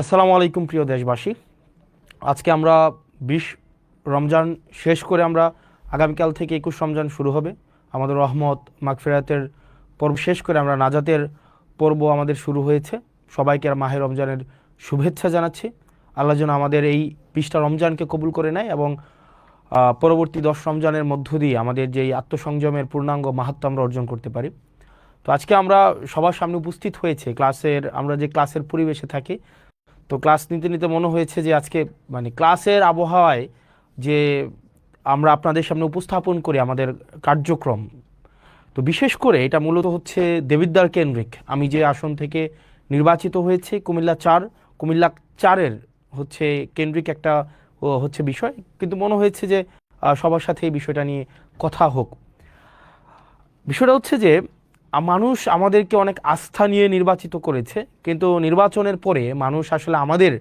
আসসালামু আলাইকুম প্রিয় দেশবাসী। আজকে আমরা 20 রমজান শেষ করে আমরা আগামীকাল থেকে 21 রমজান শুরু হবে। আমাদের রহমত মাগফিরাতের পর্ব শেষ করে আমরা নাজাতের পর্ব আমাদের শুরু হয়েছে। সবাইকে মাহে রমজানের শুভেচ্ছা জানাচ্ছি। আল্লাহ যেন আমাদের এই 20টা রমজানকে কবুল করে নেয় এবং পরবর্তী 10 রমজানের মধ্য দিয়ে আমাদের যেই আত্মসংযমের পূর্ণাঙ্গ মাহাত্ম্য আমরা অর্জন করতে পারি। তো আজকে আমরা সবার সামনে উপস্থিত হয়েছে আমরা যে ক্লাসের পরিবেশে থাকি। তো ক্লাস নিতে নিতে মনে হয়েছে যে আজকে ক্লাসের আবহাওয়ায় যে আমরা আপনাদের সামনে উপস্থাপন করি আমাদের কার্যক্রম। তো বিশেষ করে এটা মূলত হচ্ছে দেবিদ্বার কেন্দ্রিক। আমি যে আসন থেকে নির্বাচিত হয়েছে কুমিল্লা 4-এর হচ্ছে কেন্দ্রিক একটা হচ্ছে বিষয়, কিন্তু মনে হয়েছে যে সবার সাথে এই বিষয়টা নিয়ে কথা হোক। বিষয়টা হচ্ছে যে মানুষ আমাদেরকে অনেক আস্থা নিয়ে নির্বাচিত করেছে, কিন্তু নির্বাচনের পরে মানুষ আসলে আমাদের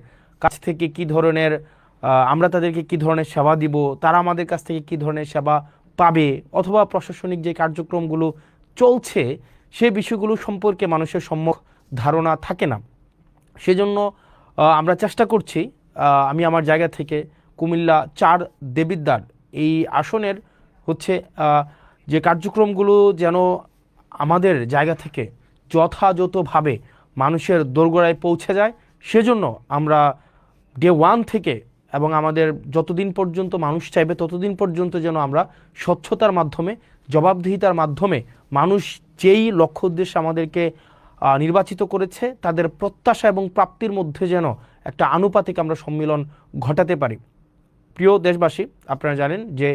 কাছ থেকে কি ধরনের আমরা তাদেরকে কি ধরনের সেবা দিব, তারা আমাদের কাছ থেকে কি ধরনের সেবা পাবে, অথবা প্রশাসনিক যে কার্যক্রমগুলো চলছে সেই বিষয়গুলো সম্পর্কে মানুষের সম্যক ধারণা থাকে না। সেজন্য আমরা চেষ্টা করছি, আমি আমার জায়গা থেকে কুমিল্লা 4 দেবিদ্বার এই আসনের হচ্ছে যে কার্যক্রমগুলো যেন আমাদের জায়গা থেকে যথাযথভাবে মানুষের দোরগোড়ায় পৌঁছে যায়, সেজন্য আমরা ডে 1 থেকে এবং আমাদের যতদিন পর্যন্ত মানুষ চাইবে ততদিন পর্যন্ত যেন আমরা স্বচ্ছতার মাধ্যমে, জবাবদিহিতার মাধ্যমে মানুষ যেই লক্ষ্য উদ্দেশ্যে আমাদেরকে নির্বাচিত করেছে তাদের প্রত্যাশা এবং প্রাপ্তির মধ্যে যেন একটা আনুপাতিক আমরা সম্মিলন ঘটাতে পারি। প্রিয় দেশবাসী, আপনারা জানেন যে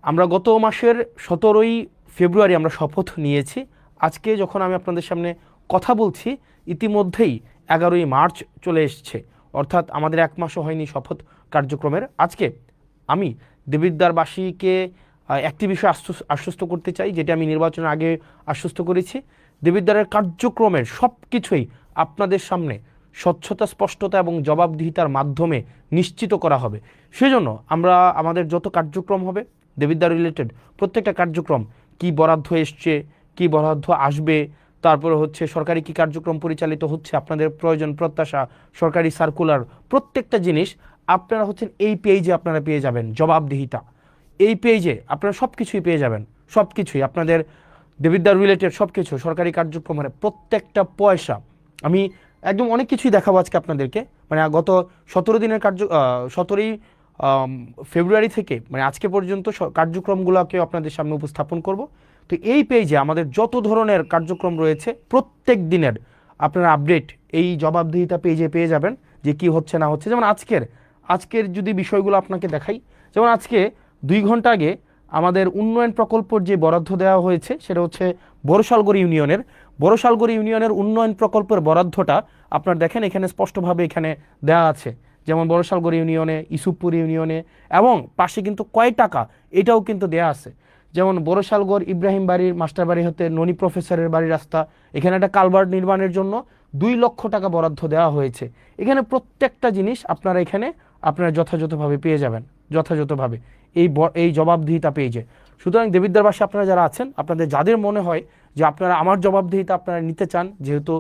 আমরা গত মাসের 17ই ফেব্রুয়ারি আমরা শপথ নিয়েছি। আজকে যখন আমি আপনাদের সামনে কথা বলছি ইতিমধ্যেই 11ই মার্চ চলে এসছে, অর্থাৎ আমাদের 1 মাসও হয়নি শপথ কার্যক্রমের। আজকে আমি দেবিদ্বারবাসীকে একটি বিষয় আশ্বস্ত করতে চাই, যেটা আমি নির্বাচনের আগে আশ্বস্ত করেছি। দেবিদ্বারের কার্যক্রমের সব কিছুই আপনাদের সামনে স্বচ্ছতা, স্পষ্টতা এবং জবাবদিহিতার মাধ্যমে নিশ্চিত করা হবে। সেজন্য আমরা আমাদের যত কার্যক্রম হবে দেবিদ্বার রিলেটেড প্রত্যেকটা কার্যক্রম, কি বরাদ্দ এসছে, কি বরাদ্দ আসবে, তারপরে হচ্ছে সরকারি কি কার্যক্রম পরিচালিত হচ্ছে, আপনাদের প্রয়োজন প্রত্যাশা, সরকারি সার্কুলার, প্রত্যেকটা জিনিস আপনারা হচ্ছেন এই পেজে আপনারা পেয়ে যাবেন। জবাবদিহিতা এই পেজে আপনারা সব কিছুই পেয়ে যাবেন। সব কিছুই আপনাদের দেবিদ্বার রিলেটেড সব কিছু, সরকারি কার্যক্রমের প্রত্যেকটা পয়সা আমি একদম অনেক কিছুই দেখাবো আজকে আপনাদেরকে। গত 17 দিনের 17ই ফেব্রুয়ারি থেকে আজকে পর্যন্ত কার্যক্রমগুলোকে আপনাদের সামনে উপস্থাপন করব। তো এই পেজে আমাদের যত ধরনের কার্যক্রম রয়েছে প্রত্যেক দিনের আপনারা আপডেট এই জবাবদিহিতা পেজে পেয়ে যাবেন, যে কি হচ্ছে না হচ্ছে। যেমন আজকের যদি বিষয়গুলো আপনাকে দেখাই, যেমন আজকে 2 ঘন্টা আগে আমাদের উন্নয়ন প্রকল্পর যে বরাদ্দ দেওয়া হয়েছে সেটা হচ্ছে বড়শালগড় ইউনিয়নের উন্নয়ন প্রকল্পের বরাদ্দটা আপনার দেখেন এখানে স্পষ্টভাবে এখানে দেওয়া আছে। যেমন বড়শালগড় ইউনিয়নে, ইসুফপুর ইউনিয়নে, এবং পাশে কিন্তু কয় টাকা এটাও কিন্তু দেয়া আছে। যেমন বড়শালগড় ইব্রাহিম বাড়ির মাস্টার বাড়ি হতে ননী প্রফেসরের বাড়ির রাস্তা, এখানে একটা কালভার্ট নির্মাণের জন্য 2 লক্ষ টাকা বরাদ্দ দেওয়া হয়েছে। এখানে প্রত্যেকটা জিনিস আপনারা যথাযথভাবে পেয়ে যাবেন, যথাযথভাবে এই জবাবদিহিতা পেয়েছে। সুতরাং দেবিদ্বারবাসী আপনারা যারা আছেন, আপনাদের যাদের মনে হয় যে আপনারা আমার জবাবদিহিতা আপনারা নিতে চান, যেহেতু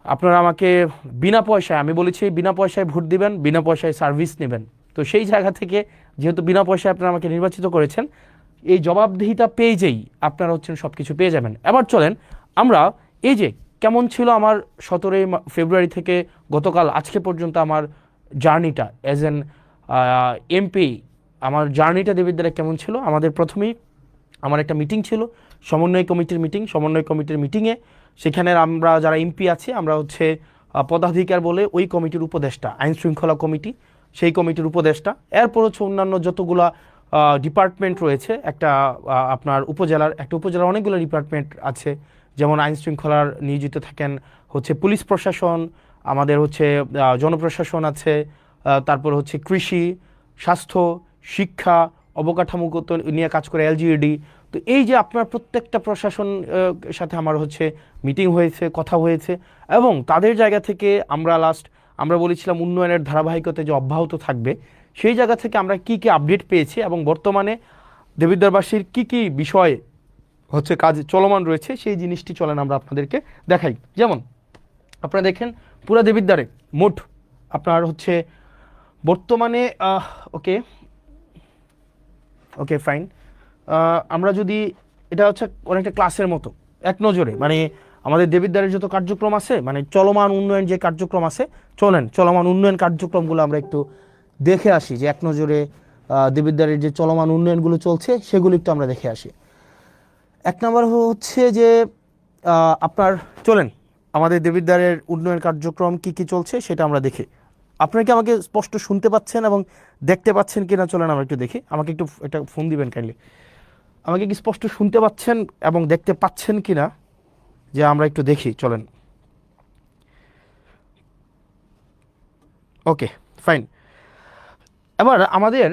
আপনারা আমাকে বিনা পয়সায়, আমি বলেছি বিনা পয়সায় ভোট দিবেন, বিনা পয়সায় সার্ভিস নেবেন, তো সেই জায়গা থেকে যেহেতু বিনা পয়সায় আপনারা আমাকে নির্বাচিত করেছেন, এই জবাবদিহিতা পেজেই আপনারা হচ্ছেন সব কিছু পেয়ে যাবেন। এবার চলেন আমরা এই যে কেমন ছিল আমার 17ই ফেব্রুয়ারি থেকে গতকাল আজকে পর্যন্ত আমার জার্নিটা অ্যাজ এন এমপি, আমার জার্নিটা দেবিদ্বারে কেমন ছিল। আমাদের প্রথমেই আমার একটা মিটিং ছিল, সমন্বয় কমিটির মিটিংয়ে সেখানে আমরা যারা এমপি আছি আমরা হচ্ছে পদাধিকার বলে ওই কমিটির উপদেষ্টা, আইন শৃঙ্খলা কমিটি সেই কমিটির উপদেষ্টা, এরপর হচ্ছে অন্যান্য যতগুলা ডিপার্টমেন্ট রয়েছে, আপনার উপজেলার অনেকগুলো ডিপার্টমেন্ট আছে। যেমন আইন শৃঙ্খলার নিয়োজিত থাকেন হচ্ছে পুলিশ প্রশাসন, আমাদের হচ্ছে জনপ্রশাসন আছে, তারপর হচ্ছে কৃষি, স্বাস্থ্য, শিক্ষা, অবকাঠামোগত নিয়ে কাজ করে এলজিইডি। তো এই যে আপনার প্রত্যেকটা প্রশাসন সাথে আমার হচ্ছে মিটিং হয়েছে, কথা হয়েছে, এবং তাদের জায়গা থেকে আমরা বলেছিলাম উন্নয়নের ধারাবাহিকতা যে অব্যাহত থাকবে, সেই জায়গা থেকে আমরা কি আপডেট পেয়েছি এবং বর্তমানে দেবিদ্বারবাসীর কি বিষয় হচ্ছে কাজ চলমান রয়েছে সেই জিনিসটি চলেন আমরা আপনাদেরকে দেখাই। যেমন আপনারা দেখেন পুরা দেবিদ্বারে মোট আপনার হচ্ছে বর্তমানে ওকে ওকে ফাইন, আমরা যদি এটা হচ্ছে অনেকটা ক্লাসের মতো এক নজরে মানে আমাদের দেবিদ্বারের যত কার্যক্রম আছে মানে চলমান উন্নয়ন যে কার্যক্রম আছে, চলেন চলমান উন্নয়ন কার্যক্রমগুলো আমরা একটু দেখে আসি, যে এক নজরে দেবিদ্বারের যে চলমান উন্নয়নগুলো চলছে সেগুলো একটু আমরা দেখে আসি। এক নম্বর হচ্ছে যে আপনার চলেন আমাদের দেবিদ্বারের উন্নয়ন কার্যক্রম কি কি চলছে সেটা আমরা দেখি। আপনারা কি আমাকে স্পষ্ট শুনতে পাচ্ছেন এবং দেখতে পাচ্ছেন কিনা চলেন আমরা একটু দেখি। আমাকে একটু একটা ফোন দিবেন কাইন্ডলি, আমাকে কি স্পষ্ট শুনতে পাচ্ছেন এবং দেখতে পাচ্ছেন কিনা, যে আমরা একটু দেখি চলেন। Okay fine. এবার আমাদের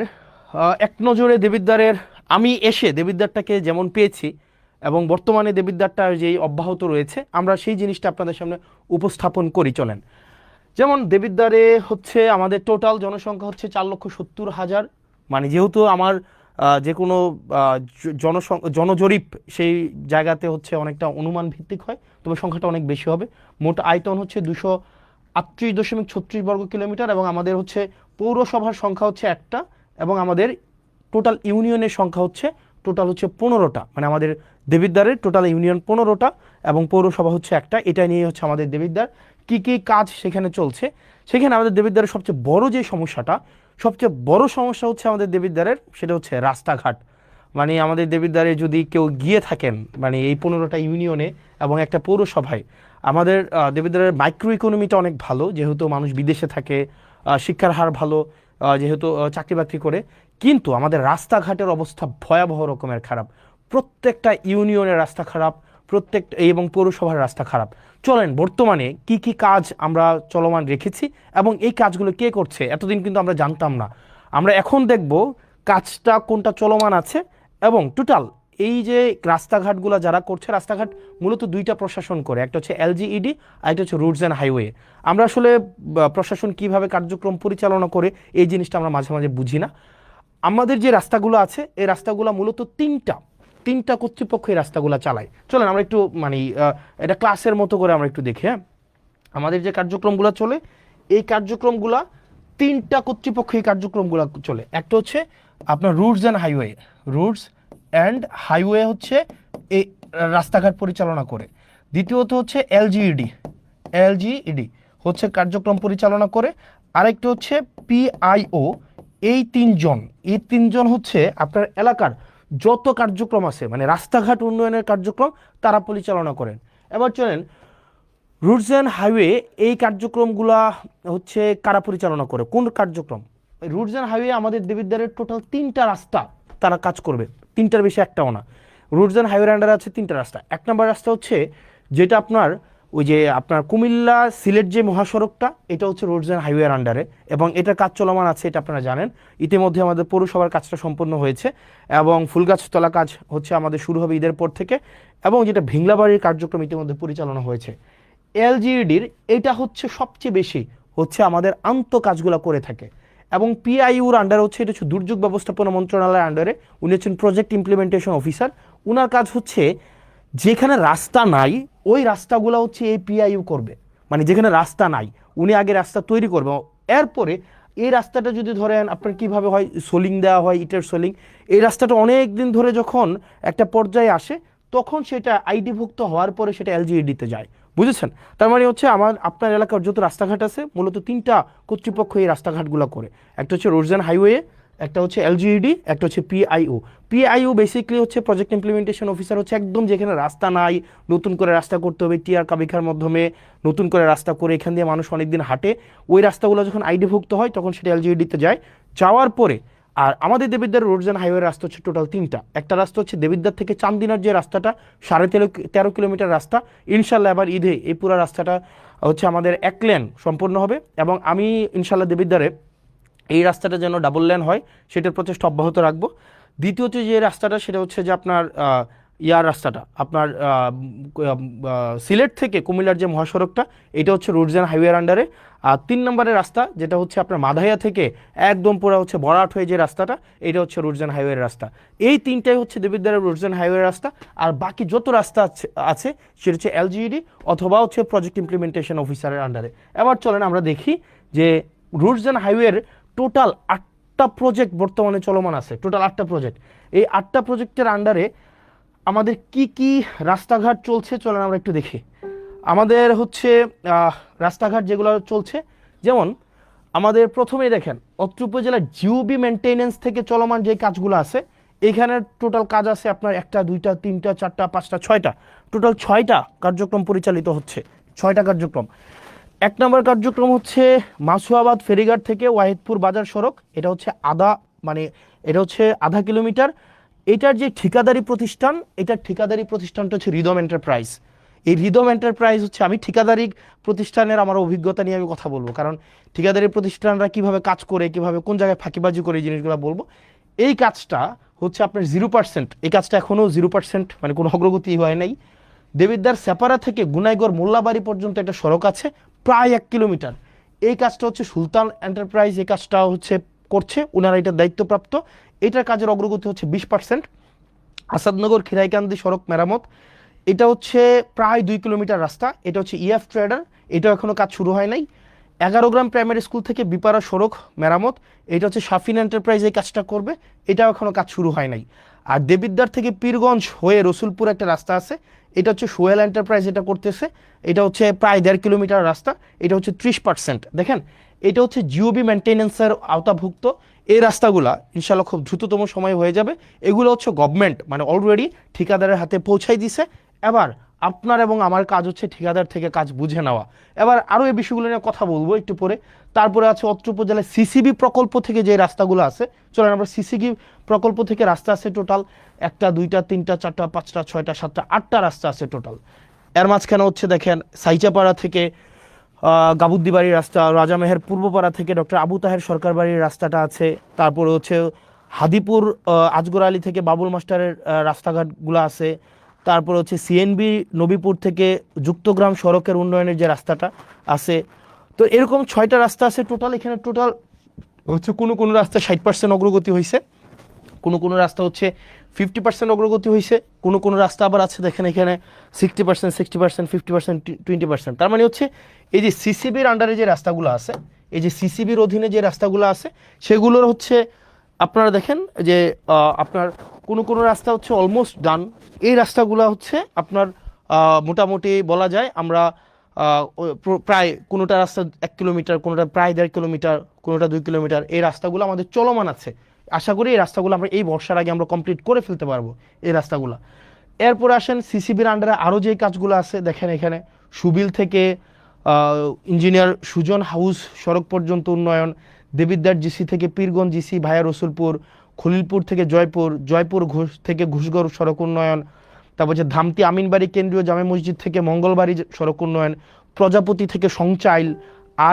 এক নজরে দেবিদ্বারের আমি এসে দেবিদ্বারটাকে যেমন পেয়েছি এবং বর্তমানে দেবিদ্বারটা যেই অব্যাহত রয়েছে আমরা সেই জিনিসটা আপনাদের সামনে উপস্থাপন করি চলেন। যেমন দেবিদ্বারে হচ্ছে আমাদের টোটাল জনসংখ্যা হচ্ছে 4,70,000, মানে যেহেতু আমার যে কোনো জনজরিপ সেই জায়গাতে হচ্ছে অনেকটা অনুমান ভিত্তিক হয়, তবে সংখ্যাটা অনেক বেশি হবে। মোট আয়তন হচ্ছে 238.36 বর্গ কিলোমিটার এবং আমাদের হচ্ছে পৌরসভার সংখ্যা হচ্ছে একটা এবং আমাদের টোটাল ইউনিয়নের সংখ্যা হচ্ছে টোটাল হচ্ছে 15টা, মানে আমাদের দেবিদ্বারের টোটাল ইউনিয়ন 15টা এবং পৌরসভা হচ্ছে একটা। এটা নিয়ে হচ্ছে আমাদের দেবিদ্বার কি কি কাজ সেখানে চলছে। সেখানে আমাদের দেবিদ্বারের সবচেয়ে বড় যে সমস্যাটা, সবচেয়ে বড় সমস্যা হচ্ছে আমাদের দেবিদ্বারের সেটা হচ্ছে রাস্তাঘাট। মানে আমাদের দেবিদ্বারে যদি কেউ গিয়ে থাকেন মানে এই 15টা ইউনিয়নে এবং একটা পৌরসভায়, আমাদের দেবিদ্বারের মাইক্রো ইকোনমিটা অনেক ভালো, যেহেতু মানুষ বিদেশে থাকে, শিক্ষার হার ভালো, যেহেতু চাকরি বাকরি করে, কিন্তু আমাদের রাস্তাঘাটের অবস্থা ভয়াবহ রকমের খারাপ। প্রত্যেকটা ইউনিয়নের রাস্তা খারাপ, প্রত্যেকটা এবং পৌরসভার রাস্তা খারাপ। চলেন বর্তমানে কি কি কাজ আমরা চলমান রেখেছি এবং এই কাজগুলো কে করছে এতদিন কিন্তু আমরা জানতাম না। আমরা এখন দেখব কাজটা কোনটা চলমান আছে এবং টোটাল এই যে রাস্তাঘাটগুলো যারা করছে, রাস্তাঘাট মূলত দুইটা প্রশাসন করে, একটা হচ্ছে এলজিইডি আর একটা হচ্ছে রুটস অ্যান্ড হাইওয়ে। আমরা আসলে প্রশাসন কিভাবে কার্যক্রম পরিচালনা করে এই জিনিসটা আমরা মাঝে মাঝে বুঝি না। আমাদের যে রাস্তাগুলো আছে এই রাস্তাগুলো মূলত তিনটা কর্তৃপক্ষ এই রাস্তাগুলো চালায়। চলেন আমরা একটু মানে এটা ক্লাসের মতো করে আমরা একটু দেখি। হ্যাঁ, আমাদের যে কার্যক্রমগুলো চলে এই কার্যক্রমগুলা তিনটা কর্তৃপক্ষ এই কার্যক্রমগুলো চলে। একটা হচ্ছে আপনার roots and highway, roots and highway হচ্ছে এই রাস্তাঘাট পরিচালনা করে। দ্বিতীয়ত হচ্ছে এলজিইডি হচ্ছে কার্যক্রম পরিচালনা করে। আরেকটা হচ্ছে পিআইও। এই তিনজন হচ্ছে আপনার এলাকার যত কার্যক্রম আছে মানে রাস্তাঘাট উন্নয়নের কার্যক্রম তারা পরিচালনা করেন। এবার চলেন রুটস অ্যান্ড হাইওয়ে এই কার্যক্রমগুলা হচ্ছে কারা পরিচালনা করে, কোন কার্যক্রম? রুটস অ্যান্ড হাইওয়ে আমাদের দেবিদ্বারের টোটাল 3টা রাস্তা তারা কাজ করবে, 3টার বেশি একটাও না। রুটস অ্যান্ড হাইওয়ের আন্ডারে আছে 3টা রাস্তা। এক নম্বর রাস্তা হচ্ছে যেটা আপনার ওই যে আপনার কুমিল্লা সিলেট যে মহাসড়কটা, এটা হচ্ছে রোডস অ্যান্ড হাইওয়ের আন্ডারে এবং এটার কাজ চলমান আছে, এটা আপনারা জানেন। ইতিমধ্যে আমাদের পৌরসভার কাজটা সম্পন্ন হয়েছে এবং ফুলগাছতলা কাজ হচ্ছে আমাদের শুরু হবে ঈদের পর থেকে, এবং যেটা ভিংলাবাড়ির কার্যক্রম ইতিমধ্যে পরিচালনা হয়েছে। এলজিইডির এটা হচ্ছে সবচেয়ে বেশি হচ্ছে আমাদের আন্ত কাজগুলো করে থাকে এবং পিআইউর আন্ডারে হচ্ছে এটা হচ্ছে দুর্যোগ ব্যবস্থাপনা মন্ত্রণালয়ের আন্ডারে, উনি হচ্ছেন প্রজেক্ট ইমপ্লিমেন্টেশন অফিসার। উনার কাজ হচ্ছে যেখানে রাস্তা নাই ওই রাস্তাগুলো হচ্ছে এই পিআইইউ করবে, মানে যেখানে রাস্তা নাই উনি আগে রাস্তা তৈরি করবে, এরপরে এই রাস্তাটা যদি ধরেন আপনার কিভাবে হয় সোলিং দেওয়া হয়, ইটের সোলিং, এই রাস্তাটা অনেক দিন ধরে যখন একটা পর্যায়ে আসে তখন সেটা আইডিভুক্ত হওয়ার পরে সেটা এলজিইডিতে যায়, বুঝেছেন? তার মানে হচ্ছে আপনার এলাকার যত রাস্তাঘাট আছে মূলত 3টা কর্তৃপক্ষ এই রাস্তাঘাটগুলো করে। একটা হচ্ছে রোডস অ্যান্ড হাইওয়ে, একটা হচ্ছে এলজিইডি, একটা হচ্ছে পিআইও বেসিক্যালি হচ্ছে প্রজেক্ট ইমপ্লিমেন্টেশন অফিসার, হচ্ছে একদম যেখানে রাস্তা নাই নতুন করে রাস্তা করতে হবে, টিআর কাবিখার মাধ্যমে নতুন করে রাস্তা করে এখান দিয়ে মানুষ অনেকদিন হাঁটে, ওই রাস্তাগুলো যখন আইডিভুক্ত হয় তখন সেটা এলজিইডিতে যায়। যাওয়ার পরে আর আমাদের দেবিদ্বার রোডস অ্যান্ড হাইওয়ে রাস্তা হচ্ছে টোটাল 3টা। একটা রাস্তা হচ্ছে দেবিদ্বার থেকে চান্দিনার যে রাস্তাটা 13.5 কিলোমিটার রাস্তা, ইনশাল্লাহ এবার ঈদে এই পুরো রাস্তাটা হচ্ছে আমাদের 1 লেন সম্পূর্ণ হবে এবং আমি ইনশাল্লাহ দেবিদ্বারে এই রাস্তাটা যেন ডাবল লেন হয় সেটার প্রচেষ্টা অব্যাহত রাখবো। দ্বিতীয়ত যে রাস্তাটা সেটা হচ্ছে যে আপনার ইয়ার রাস্তাটা আপনার সিলেট থেকে কুমিল্লার যে মহাসড়কটা, এটা হচ্ছে রুটস অ্যান্ড হাইওয়ের আন্ডারে। আর 3 নম্বরের রাস্তা যেটা হচ্ছে আপনার মাধাইয়া থেকে একদম পুরো হচ্ছে বরাট হয়ে যে রাস্তাটা, এটা হচ্ছে রুটস অ্যান্ড হাইওয়ের রাস্তা। এই তিনটাই হচ্ছে দেবিদ্বারের রুটস অ্যান্ড হাইওয়ের রাস্তা। আর বাকি যত রাস্তা আছে সেটা হচ্ছে এলজিইডি অথবা হচ্ছে প্রজেক্ট ইমপ্লিমেন্টেশন অফিসারের আন্ডারে। এবার চলেন আমরা দেখি যে রুটস অ্যান্ড হাইওয়ের টোটাল 8টা প্রজেক্ট বর্তমানে চলমান আছে, টোটাল 8টা প্রজেক্ট। এই 8টা প্রজেক্টের আন্ডারে আমাদের কি কি রাস্তাঘাট চলছে চলেন আমরা একটু দেখি। আমাদের হচ্ছে রাস্তাঘাট যেগুলো চলছে, যেমন আমাদের প্রথমেই দেখেন অত্র উপজেলার জিওবি মেনটেনেন্স থেকে চলমান যে কাজগুলো আছে, এখানের টোটাল কাজ আছে আপনার 1টা 2টা 3টা 4টা 5টা 6টা, টোটাল 6টা কার্যক্রম পরিচালিত হচ্ছে। 6টা কার্যক্রম। 1 নম্বর কার্যক্রম হচ্ছে মাসুয়াবাদ ফেরিঘাট থেকে ওয়াহিদপুর বাজার সড়ক, এটা হচ্ছে এটা হচ্ছে আধা কিলোমিটার। এটার যে ঠিকাদারি প্রতিষ্ঠান, এটার ঠিকাদারি প্রতিষ্ঠানটা হচ্ছে রিদম এন্টারপ্রাইজ। এই রিদম এন্টারপ্রাইজ হচ্ছে, আমি ঠিকাদারি প্রতিষ্ঠানের আমার অভিজ্ঞতা নিয়ে আমি কথা বলবো, কারণ ঠিকাদারি প্রতিষ্ঠানরা কিভাবে কাজ করে, কিভাবে কোন জায়গায় ফাঁকিবাজি করে, এই জিনিসগুলো বলবো। এই কাজটা হচ্ছে আপনার 0%, এই কাজটা এখনও 0%, মানে কোনো অগ্রগতি হয় নাই। দেবিদ্বার সেপারা থেকে গুনাইগড় মোল্লাবাড়ি পর্যন্ত একটা সড়ক আছে প্রায় 1 কিলোমিটার। এই কাজটা হচ্ছে সুলতান এন্টারপ্রাইজ এই কাজটা হচ্ছে করছে, ওনারা এটার দায়িত্বপ্রাপ্ত। এটার কাজের অগ্রগতি হচ্ছে 20%। আসাদনগর খিরাইকান্দি সড়ক মেরামত, এটা হচ্ছে প্রায় 2 কিলোমিটার রাস্তা, এটা হচ্ছে ইএফ ট্রেডার, এটাও এখনও কাজ শুরু হয় নাই। 11 গ্রাম প্রাইমারি স্কুল থেকে বিপাড়া সড়ক মেরামত, এটা হচ্ছে শাফিন এন্টারপ্রাইজ এই কাজটা করবে, এটাও এখনও কাজ শুরু হয় নাই। আর দেবিদ্বার থেকে পীরগঞ্জ হয়ে রসুলপুর একটা রাস্তা আছে, এটা হচ্ছে সোহেল এন্টারপ্রাইজ এটা করতেছে, এটা হচ্ছে প্রায় 1.5 কিলোমিটার রাস্তা, এটা হচ্ছে 30%। দেখেন এটা হচ্ছে জিওবি মেনটেন্যান্সের আওতাভুক্ত। এই রাস্তাগুলা ইনশাল্লাহ খুব দ্রুততম সময় হয়ে যাবে। এগুলো হচ্ছে গভর্নমেন্ট মানে অলরেডি ঠিকাদারের হাতে পৌঁছাই দিছে। এবার আপনার এবং আমার কাজ হচ্ছে ঠিকাদার থেকে কাজ বুঝে নেওয়া। এবার আরও এই বিষয়গুলো নিয়ে কথা বলবো একটু পরে। তারপরে আছে অত্র উপজেলায় সিসিবি প্রকল্প থেকে যে রাস্তাগুলো আছে, চলেন আমরা সিসিবি প্রকল্প থেকে রাস্তা আছে টোটাল 1টা 2টা 3টা 4টা 5টা 6টা 7টা 8টা রাস্তা আছে টোটাল। এর মাঝখানে হচ্ছে দেখেন সাইচাপাড়া থেকে গাবুদ্দিবাড়ির রাস্তা, রাজামেহের পূর্বপাড়া থেকে ডক্টর আবু তাহের সরকার বাড়ির রাস্তাটা আছে। তারপরে হচ্ছে হাদিপুর আজগর আলী থেকে বাবুল মাস্টারের রাস্তাঘাটগুলো আছে। তারপর হচ্ছে সিএনবি নবীপুর থেকে যুক্তগ্রাম সড়কের উন্নয়নের যে রাস্তাটা আছে। তো এরকম 6টা রাস্তা আছে টোটাল। এখানে টোটাল হচ্ছে কোনো রাস্তা 60% অগ্রগতি হয়েছে, কোনো রাস্তা হচ্ছে 50% অগ্রগতি হয়েছে, কোনো রাস্তা আবার আছে দেখেন এখানে 60%, 60%, 50%, 20%। তার মানে হচ্ছে এই যে সিসিবির আন্ডারে যে রাস্তাগুলো আছে, এই যে সিসিবির অধীনে যে রাস্তাগুলো আছে, সেগুলোর হচ্ছে আপনারা দেখেন যে আপনার কোনো রাস্তা হচ্ছে অলমোস্ট ডান। এই রাস্তাগুলো হচ্ছে আপনার মোটামুটি বলা যায় আমরা প্রায় কোনোটা রাস্তা 1 কিলোমিটার, কোনোটা প্রায় 1.5 কিলোমিটার, কোনোটা 2 কিলোমিটার, এই রাস্তাগুলো আমাদের চলমান আছে। আশা করি এই রাস্তাগুলো আমরা এই বর্ষার আগে আমরা কমপ্লিট করে ফেলতে পারবো এই রাস্তাগুলো। এরপরে আসেন সিসিবির আন্ডারে আরও যে কাজগুলো আছে, দেখেন এখানে সুবিল থেকে ইঞ্জিনিয়ার সুজন হাউস সড়ক পর্যন্ত উন্নয়ন, দেবিদ্বার জিসি থেকে পীরগঞ্জ জিসি ভায়া রসুলপুর, খলিলপুর থেকে জয়পুর থেকে ঘুষগড় সড়ক উন্নয়ন, তারপর হচ্ছে ধামতি আমিনবাড়ি কেন্দ্রীয় জামে মসজিদ থেকে মঙ্গলবাড়ি সড়ক উন্নয়ন, প্রজাপতি থেকে সংচাইল,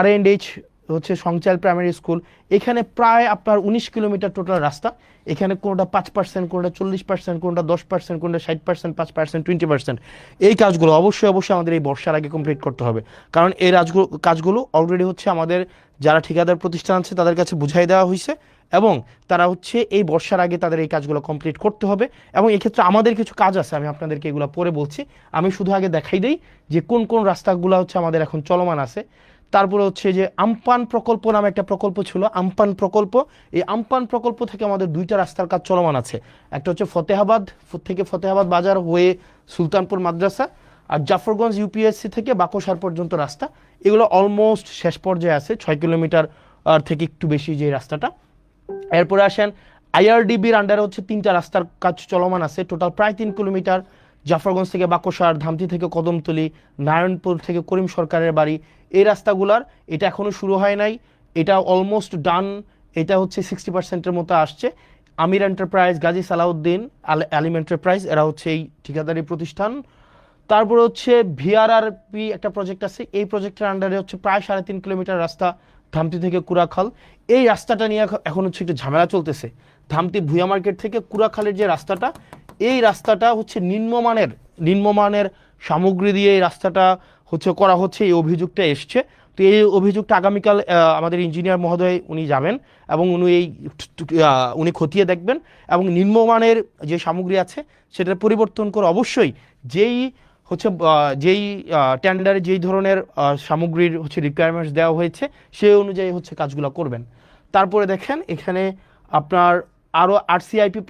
R&H হচ্ছে সংচাইল প্রাইমারি স্কুল। এখানে প্রায় আপনার 19 কিলোমিটার টোটাল রাস্তা। এখানে কোনোটা 5%, কোনোটা 40%, কোনোটা 10%, কোনোটা 60%, 5%, 20%। এই কাজগুলো অবশ্যই আমাদের এই বর্ষার আগে কমপ্লিট করতে হবে, কারণ এই কাজগুলো অলরেডি হচ্ছে আমাদের যারা ঠিকাদার প্রতিষ্ঠান আছে তাদের কাছে বুঝাই দেওয়া হয়েছে, এবং তারা হচ্ছে এই বর্ষার আগে তাদের এই কাজগুলো কমপ্লিট করতে হবে। এবং এক্ষেত্রে আমাদের কিছু কাজ আছে, আমি আপনাদেরকে এগুলো পরে বলছি। আমি শুধু আগে দেখাই দিই যে কোন রাস্তাগুলো হচ্ছে আমাদের এখন চলমান আছে। তারপরে হচ্ছে যে আমপান প্রকল্প নামে একটা প্রকল্প ছিল, আমপান প্রকল্প। এই আমপান প্রকল্প থেকে আমাদের 2টা রাস্তার কাজ চলমান আছে। একটা হচ্ছে ফতেহাবাদ বাজার হয়ে সুলতানপুর মাদ্রাসা, আর জাফরগঞ্জ ইউপিএসসি থেকে বাকশার পর্যন্ত রাস্তা। এগুলো অলমোস্ট শেষ পর্যায়ে আছে, 6 কিলোমিটার থেকে একটু বেশি যে রাস্তাটা। এরপরে আসেন আইআরডিবির আন্ডারে হচ্ছে 3টা রাস্তার কাজ চলমান আছে, টোটাল প্রায় 3 কিলোমিটার। জাফরগঞ্জ থেকে বাকশার, ধামতি থেকে কদমতলি, নারায়ণপুর থেকে করিম সরকারের বাড়ি, এই রাস্তাগুলার এটা এখনও শুরু হয় নাই, এটা অলমোস্ট ডান। এটা হচ্ছে 60%-এর মতো আসছে। আমির এন্টারপ্রাইজ, গাজী সালাউদ্দিন, আলিম এন্টারপ্রাইজ, এরা হচ্ছে এই ঠিকাদারি প্রতিষ্ঠান। তারপরে হচ্ছে ভিআরআরপি একটা প্রজেক্ট আছে, এই প্রজেক্টের আন্ডারে হচ্ছে প্রায় 3.5 কিলোমিটার রাস্তা ধামতি থেকে কুড়াখাল। এই রাস্তাটা নিয়ে এখন হচ্ছে একটু ঝামেলা চলতেছে। ধামতি ভুয়া মার্কেট থেকে কুড়াখালের যে রাস্তাটা, এই রাস্তাটা হচ্ছে নিম্নমানের সামগ্রী দিয়ে এই রাস্তাটা হচ্ছে করা হচ্ছে, এই অভিযোগটা এসছে। তো এই অভিযোগটা আগামীকাল আমাদের ইঞ্জিনিয়ার মহোদয় উনি যাবেন এবং উনি খতিয়ে দেখবেন এবং নিম্নমানের যে সামগ্রী আছে সেটা পরিবর্তন করে অবশ্যই যেই হচ্ছে যেই টেন্ডারে যেই ধরনের সামগ্রীর হচ্ছে রিকোয়ারমেন্টস দেওয়া হয়েছে সেই অনুযায়ী হচ্ছে কাজগুলো করবেন। তারপরে দেখেন এখানে আপনার আরও আরসিআইপি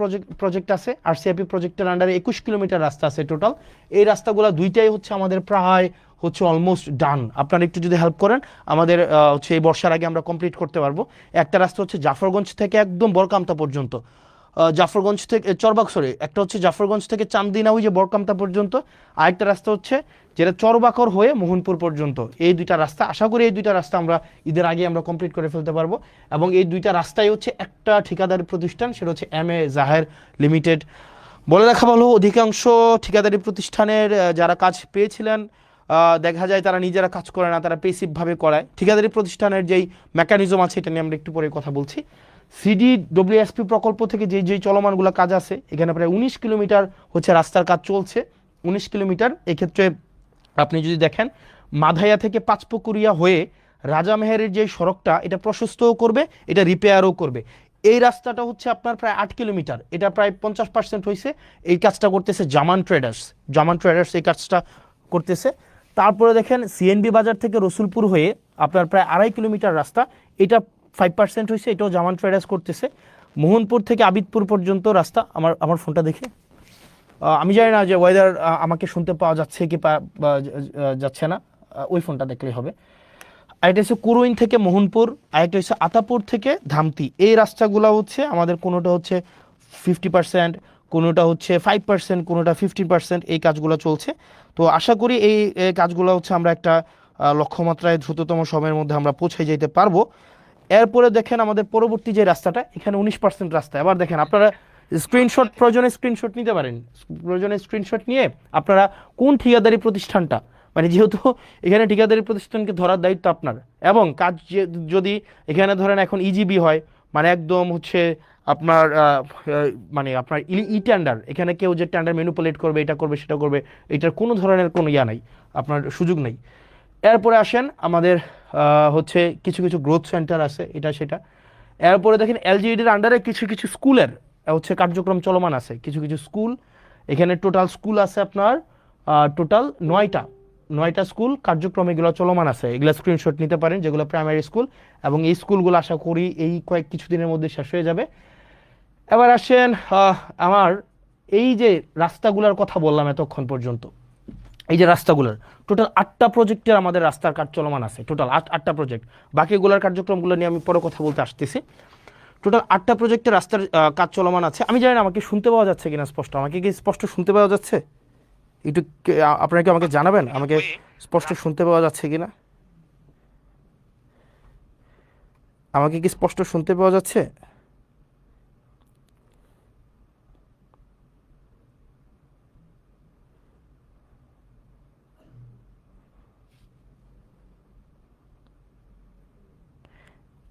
প্রজেক্ট আছে। আরসিআইপি প্রজেক্টের আন্ডারে 21 কিলোমিটার রাস্তা আছে টোটাল। এই রাস্তাগুলো দুইটাই হচ্ছে আমাদের প্রায় হচ্ছে অলমোস্ট ডান। আপনারা একটু যদি হেল্প করেন আমাদের হচ্ছে এই বর্ষার আগে আমরা কমপ্লিট করতে পারবো। একটা রাস্তা হচ্ছে জাফরগঞ্জ থেকে একদম বরকামতা পর্যন্ত, জাফরগঞ্জ থেকে একটা হচ্ছে জাফরগঞ্জ থেকে চান্দিনা ওই যে বরকামতা পর্যন্ত, আরেকটা রাস্তা হচ্ছে যেটা চরবাকর হয়ে মোহনপুর পর্যন্ত। এই দুইটা রাস্তা, আশা করি এই দুইটা রাস্তা আমরা ঈদের আগে আমরা কমপ্লিট করে ফেলতে পারবো। এবং এই দুইটা রাস্তায় হচ্ছে একটা ঠিকাদারি প্রতিষ্ঠান, সেটা হচ্ছে MA জাহের লিমিটেড। বলে রাখা ভালো, অধিকাংশ ঠিকাদারি প্রতিষ্ঠানের যারা কাজ পেয়েছিলেন দেখা যায় তারা নিজেরা কাজ করে না, তারা পেসিভভাবে করায়। ঠিকাদারি প্রতিষ্ঠানের যেই মেকানিজম আছে এটা নিয়ে আমরা একটু পরে কথা বলছি। CDWSP প্রকল্প থেকে যেই চলমানগুলো কাজ আছে, এখানে প্রায় 19 কিলোমিটার হচ্ছে রাস্তার কাজ চলছে। 19 কিলোমিটার এক্ষেত্রে আপনি যদি দেখেন মাধাইয়া থেকে পাঁচপুকুরিয়া হয়ে রাজামেহেরের যে সড়কটা এটা প্রশস্তও করবে, এটা রিপেয়ারও করবে। এই রাস্তাটা হচ্ছে আপনার প্রায় 8 কিলোমিটার, এটা প্রায় 50% হয়েছে। এই কাজটা করতেছে জামান ট্রেডার্স এই কাজটা করতেছে। তারপরে দেখেন CNB বাজার থেকে রসুলপুর হয়ে আপনার প্রায় 2.5 কিলোমিটার রাস্তা, এটা 5% হয়েছে, এটাও জামান ট্রেডার্স করতেছে। মোহনপুর থেকে আবিদপুর পর্যন্ত রাস্তা, আমার ফোনটা দেখে আমি জানি না যে ওয়েদার আমাকে শুনতে পাওয়া যাচ্ছে কি যাচ্ছে না, ওই ফোনটা দেখলেই হবে। আরেকটা হচ্ছে কুরুইন থেকে মোহনপুর, আরেকটা হচ্ছে আতাপুর থেকে ধামতি। এই রাস্তাগুলো হচ্ছে আমাদের কোনোটা হচ্ছে 50%, কোনোটা হচ্ছে 5%, কোনোটা 50%, এই কাজগুলো চলছে। তো আশা করি এই কাজগুলো হচ্ছে আমরা একটা লক্ষ্যমাত্রায় দ্রুততম সময়ের মধ্যে আমরা পৌঁছে যেতে পারবো। এরপরে দেখেন আমাদের পরবর্তী যে রাস্তাটা, এখানে 19% রাস্তা। এবার দেখেন আপনারা প্রয়োজনে স্ক্রিনশট নিতে পারেন। প্রয়োজনে স্ক্রিনশট নিয়ে আপনারা কোন ঠিকাদারি প্রতিষ্ঠানটা, মানে যেহেতু এখানে ঠিকাদারি প্রতিষ্ঠানকে ধরার দায়িত্ব আপনার, এবং কাজ যদি এখানে ধরেন এখন ইজিবি হয়, মানে একদম হচ্ছে আপনার মানে আপনার টেন্ডার, এখানে কেউ যে টেন্ডার ম্যানিপুলেট করবে, এটা করবে সেটা করবে, এটার কোনো ধরনের কোনো নাই, আপনার সুযোগ নেই। এরপরে আসেন আমাদের হচ্ছে কিছু কিছু গ্রোথ সেন্টার আছে, এটা সেটা। এরপরে দেখেন LGEDর আন্ডারে কিছু কিছু স্কুলের হচ্ছে কার্যক্রম চলমান আছে, কিছু কিছু স্কুল। এখানে টোটাল স্কুল আছে আপনার টোটাল 9টা স্কুল কার্যক্রম এগুলো চলমান আছে। এগুলো স্ক্রিনশট নিতে পারেন, যেগুলো প্রাইমারি স্কুল, এবং এই স্কুলগুলো আশা করি এই কিছুদিনের মধ্যে শেষ হয়ে যাবে। এবার আসেন আমার এই যে রাস্তাগুলোর কথা বললাম এতক্ষণ পর্যন্ত, এই যে রাস্তাগুলোর টোটাল 8টা প্রজেক্টের আমাদের রাস্তার কাজ চলমান আছে, টোটাল 8টা প্রজেক্ট। বাকিগুলোর কার্যক্রমগুলো নিয়ে আমি পরে কথা বলতে আসতেছি। টোটাল 8টা প্রজেক্টের রাস্তার কাজ চলমান আছে। আমি জানি না আমাকে শুনতে পাওয়া যাচ্ছে কিনা স্পষ্ট, আমাকে কি স্পষ্ট শুনতে পাওয়া যাচ্ছে? একটু আপনারা কি আমাকে জানাবেন আমাকে স্পষ্ট শুনতে পাওয়া যাচ্ছে কিনা, আমাকে কি স্পষ্ট শুনতে পাওয়া যাচ্ছে?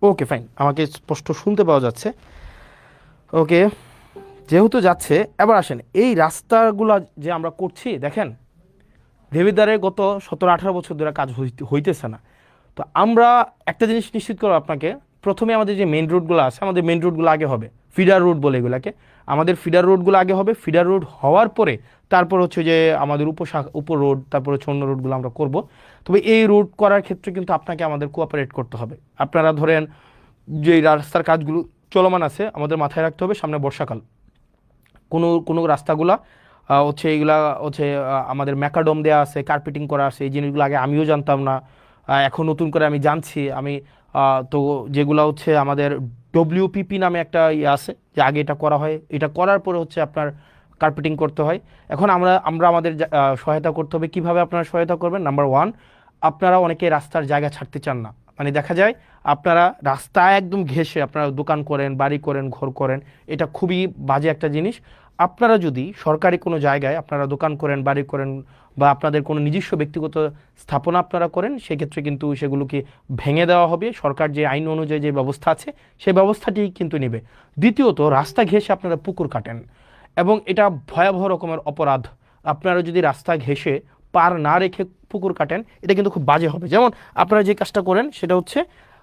ওকে ফাইন, আমাকে স্পষ্ট শুনতে পাওয়া যাচ্ছে। ওকে, যেহেতু যাচ্ছে, এবার আসেন এই রাস্তাগুলো যে আমরা করছি, দেখেন দেবিদ্বারে গত 17-18 বছর ধরে কাজ হইতেছে না। তো আমরা একটা জিনিস নিশ্চিত করবো আপনাকে, প্রথমে আমাদের যে মেন রোডগুলো আছে, আমাদের মেন রোডগুলো আগে হবে, ফিডার রোড বলে এগুলাকে, আমাদের ফিডার রোডগুলো আগে হবে। ফিডার রোড হওয়ার পরে তারপর হচ্ছে যে আমাদের উপর রোড, তারপর হচ্ছে অন্য রোডগুলো আমরা করব। তবে এই রোড করার ক্ষেত্রে কিন্তু আপনাকে আমাদের কোঅপারেট করতে হবে। আপনারা ধরেন যে রাস্তার কাজগুলো চলমান আছে, আমাদের মাথায় রাখতে হবে সামনে বর্ষাকাল, কোনো কোনো রাস্তাগুলা হচ্ছে এইগুলা হচ্ছে আমাদের ম্যাকাডম দেওয়া আছে, কার্পেটিং করা আছে, এই জিনিসগুলো আগে আমিও জানতাম না, এখন নতুন করে আমি জানছি। আমি তো যেগুলো হচ্ছে আমাদের WPP নামে একটা ইয়ে আছে, যে আগে এটা করা হয়, এটা করার পরে হচ্ছে আপনার কার্পেটিং করতে হয়। এখন আমরা আমাদের সহায়তা করতে হবে। কিভাবে আপনারা সহায়তা করবেন? নাম্বার 1, আপনারা অনেকে রাস্তার জায়গা ছাড়তে চান না, মানে দেখা যায় আপনারা রাস্তায় একদম ঘেঁষে আপনারা দোকান করেন, বাড়ি করেন, ঘর করেন, এটা খুবই বাজে একটা জিনিস। আপনারা যদি সরকারি কোনো জায়গায় আপনারা দোকান করেন, বাড়ি করেন, বা আপনাদের কোনো নিজস্ব ব্যক্তিগত স্থাপনা আপনারা করেন, সেক্ষেত্রে কিন্তু সেগুলোকে ভেঙে দেওয়া হবে। সরকার যে আইন অনুযায়ী যে ব্যবস্থা আছে সেই ব্যবস্থাটি কিন্তু নেবে। দ্বিতীয়ত, রাস্তা ঘেঁষে আপনারা পুকুর কাটেন, এবং এটা ভয়াবহ রকমের অপরাধ। আপনারা যদি রাস্তা ঘেঁষে পার না রেখে পুকুর কাটেন, এটা কিন্তু খুব বাজে হবে। যেমন আপনারা যে কাজটা করেন সেটা হচ্ছে,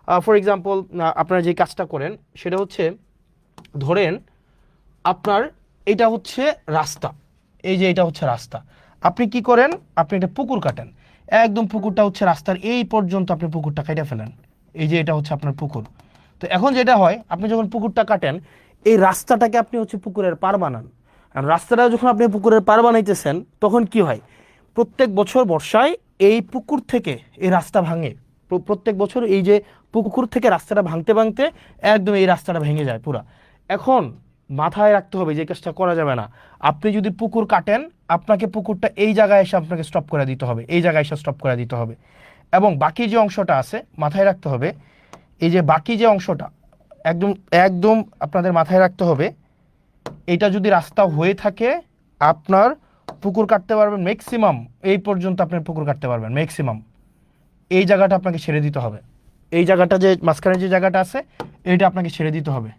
ফর এক্সাম্পল, আপনারা যে কাজটা করেন সেটা হচ্ছে, ধরেন আপনার এটা হচ্ছে রাস্তা, এই যে এটা হচ্ছে রাস্তা, আপনি কি করেন, আপনি একটা পুকুর কাটেন, একদম পুকুরটা হচ্ছে রাস্তার এই পর্যন্ত আপনি পুকুরটা কেটে ফেলেন, এই যে এটা হচ্ছে আপনার পুকুর। তো এখন যেটা হয়, আপনি যখন পুকুরটা কাটেন, এই রাস্তাটাকে আপনি হচ্ছে পুকুরের পার বানান। আর রাস্তাটা যখন আপনি পুকুরের পার বানাইতেছেন, তখন কি হয়, প্রত্যেক বছর বর্ষায় এই পুকুর থেকে এই রাস্তা ভাঙে। প্রত্যেক বছর এই যে পুকুর থেকে রাস্তাটা ভাঙতে ভাঙতে একদম এই রাস্তাটা ভেঙে যায় পুরা। এখন মাথায় রাখতে হবে যে কাজটা করা যাবে না। আপনি যদি পুকুর কাটেন, আপনাকে পুকুরটা এই জায়গায় এসে আপনাকে স্টপ করে দিতে হবে, এই জায়গায় এসে স্টপ করে দিতে হবে। এবং বাকি যে অংশটা আছে মাথায় রাখতে হবে, এই যে বাকি যে অংশটা একদম একদম আপনাদের মাথায় রাখতে হবে, এটা যদি রাস্তা হয়ে থাকে, আপনার পুকুর কাটতে পারবেন ম্যাক্সিমাম এই পর্যন্ত, আপনার পুকুর কাটতে পারবেন ম্যাক্সিমাম। এই জায়গাটা আপনাকে ছেড়ে দিতে হবে, এই জায়গাটা যে মাঝখানে যে জায়গাটা আছে এইটা আপনাকে ছেড়ে দিতে হবে,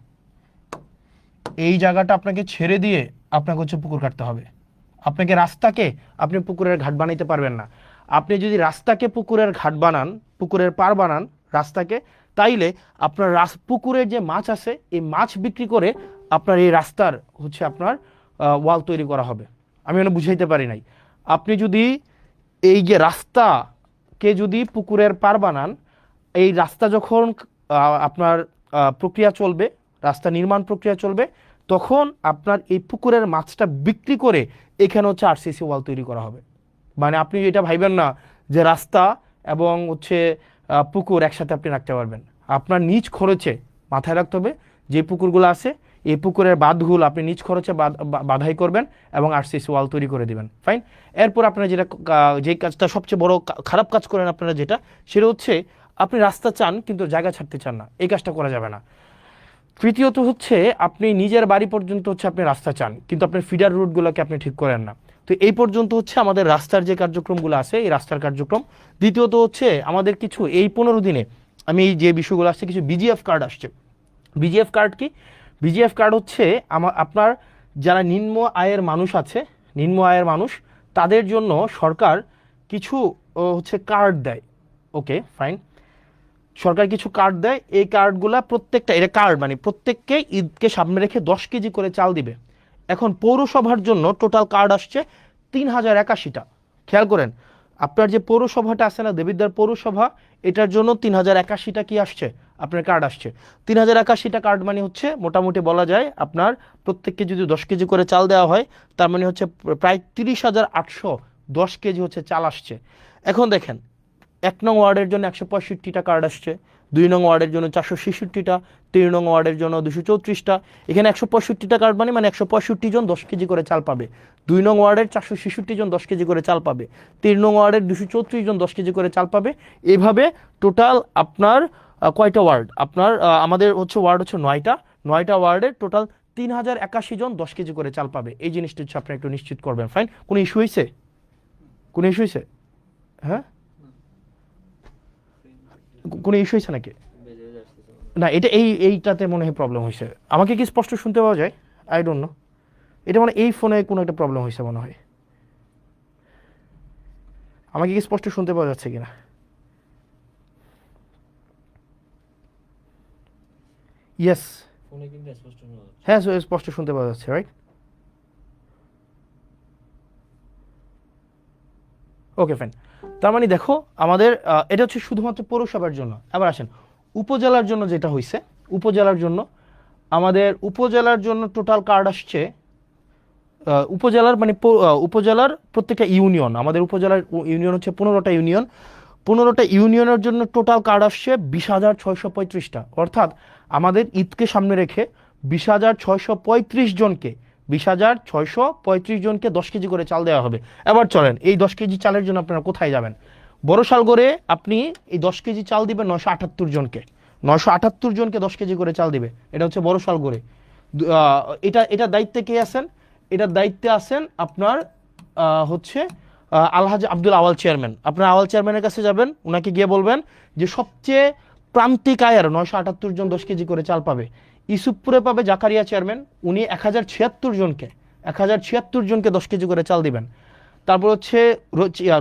এই জায়গাটা আপনাকে ছেড়ে দিয়ে আপনাকে হচ্ছে পুকুর কাটতে হবে। আপনাকে রাস্তাকে আপনি পুকুরের ঘাট বানাইতে পারবেন না। আপনি যদি রাস্তাকে পুকুরের ঘাট বানান, পুকুরের পার বানান রাস্তাকে, তাইলে আপনার পুকুরের যে মাছ আছে এই মাছ বিক্রি করে আপনার এই রাস্তার হচ্ছে আপনার ওয়াল তৈরি করা হবে। আমি মানে বুঝাইতে পারি নাই। আপনি যদি এই যে রাস্তাকে যদি পুকুরের পার বানান, এই রাস্তা যখন আপনার প্রক্রিয়া চলবে, রাস্তা নির্মাণ প্রক্রিয়া চলবে, তখন আপনার এই পুকুরের মাছটা বিক্রি করে এখানে হচ্ছে আরসিসি ওয়াল তৈরি করা হবে। মানে আপনি এটা ভাইবেন না যে রাস্তা এবং হচ্ছে পুকুর একসাথে আপনি রাখতে পারবেন। আপনার নিজ খরচে, মাথায় রাখতে হবে, যে পুকুরগুলো আছে এই পুকুরের বাঁধগুলো আপনি নিজ খরচে বাধাই করবেন এবং আরসিসি ওয়াল তৈরি করে দিবেন, ফাইন। এরপর আপনারা যেটা, যে কাজটা সবচেয়ে বড় খারাপ কাজ করেন আপনারা, যেটা সেটা হচ্ছে আপনি রাস্তা চান কিন্তু জায়গা ছাড়তে চান না, এই কাজটা করা যাবে না। তৃতীয়ত হচ্ছে, আপনি নিজের বাড়ি পর্যন্ত হচ্ছে আপনি রাস্তা চান কিন্তু আপনার ফিডার রুটগুলোকে আপনি ঠিক করেন না। তো এই পর্যন্ত হচ্ছে আমাদের রাস্তার যে কার্যক্রমগুলো আছে, এই রাস্তার কার্যক্রম। দ্বিতীয়ত হচ্ছে আমাদের কিছু এই 15 দিনে আমি এই যে বিষয়গুলো আসছে, কিছু বিজিএফ কার্ড আসছে। বিজিএফ কার্ড কি? বিজিএফ কার্ড হচ্ছে আপনার যারা নিম্ন আয়ের মানুষ আছে, নিম্ন আয়ের মানুষ, তাদের জন্য সরকার কিছু হচ্ছে কার্ড দেয়। ওকে ফাইন, সরকার কিছু কার্ড দেয়। এই কার্ডগুলা প্রত্যেকটা, এটা কার্ড মানে প্রত্যেককে ঈদকে সামনে রেখে 10 কেজি করে চাল দিবে। এখন পৌরসভার জন্য টোটাল কার্ড আসছে 3081টা। খেয়াল করেন, আপনার যে পৌরসভাটা আছে না, দেবিদ্বার পৌরসভা, এটার জন্য 3081টা কি আসছে, আপনার কার্ড আসছে। 3081টা কার্ড মানে হচ্ছে মোটামুটি বলা যায় আপনার প্রত্যেককে যদি 10 কেজি করে চাল দেওয়া হয়, তার মানে হচ্ছে প্রায় 30,810 কেজি হচ্ছে চাল আসছে। এখন দেখেন, 1 নং ওয়ার্ডের জন্য 165টা কার্ড আসছে, 2 নং ওয়ার্ডের জন্য 466টা, 3 নং ওয়ার্ডের জন্য 234টা। এখানে 165টা কার্ড মানে 165 জন 10 কেজি করে চাল পাবে। 2 নং ওয়ার্ডের 466 জন 10 কেজি করে চাল পাবে। 3 নং ওয়ার্ডের 234 জন 10 কেজি করে চাল পাবে। এভাবে টোটাল আপনার কয়টা ওয়ার্ড, আপনার আমাদের হচ্ছে ওয়ার্ড হচ্ছে 9টা, 9টা ওয়ার্ডের টোটাল 3081 জন 10 কেজি করে চাল পাবে। এই জিনিসটা হচ্ছে আপনি একটু নিশ্চিত করবেন, ফাইন। কোনো ইস্যু হয়েছে? কোনো ইস্যু হয়েছে? হ্যাঁ, কোনো ইস্যু হয়েছে নাকি? না, এটা এইটাতে মনে হয় প্রবলেম হয়েছে। আমাকে কি স্পষ্ট শুনতে পাওয়া যায়? আই ডোন্ট নো, এটা মানে এই ফোনে কোনো একটা প্রবলেম হয়েছে মনে হয়। আমাকে কি স্পষ্ট শুনতে পাওয়া যাচ্ছে কিনা? ইয়েস, হ্যাঁ স্পষ্ট শুনতে পাওয়া যাচ্ছে, রাইট? Okay fine. তার মানে দেখো, আমাদের এটা হচ্ছে শুধুমাত্র পৌরসভার জন্য। আবার আসেন উপজেলার জন্য, যেটা হয়েছে উপজেলার জন্য, আমাদের উপজেলার জন্য টোটাল কার্ড আসছে, উপজেলার মানে উপজেলার প্রত্যেকটা ইউনিয়ন, আমাদের উপজেলার ইউনিয়ন হচ্ছে 15টা ইউনিয়ন। 15টা ইউনিয়নের জন্য টোটাল কার্ড আসছে 20,635টা। অর্থাৎ আমাদের ঈদকে সামনে রেখে 20,635 জনকে, 20,635 জনকে 10 কেজি করে চাল দেওয়া হবে। এবার চলেন, এই 10 কেজি চালের জন্য আপনারা কোথায় যাবেন? বড়শালগড়ে আপনি এই 10 কেজি চাল দিবেন 978 জনকে, 978 জনকে 10 কেজি করে চাল দিবে। এটা হচ্ছে বড়শালগড়ে। এটা দায়িত্বে কে আছেন? এটার দায়িত্বে আছেন আপনার হচ্ছে আলহাজ আব্দুল আওয়াল চেয়ারম্যান। আপনার আওয়াল চেয়ারম্যানের কাছে যাবেন, ওনাকে গিয়ে বলবেন যে সবচেয়ে প্রান্তিক আয়ের 978 জন 10 কেজি করে চাল পাবে। ইসুফপুরে পাবে জাকারিয়া চেয়ারম্যান, উনি 1076 জনকে 1076 জনকে 10 কেজি করে চাল দিবেন। তারপর হচ্ছে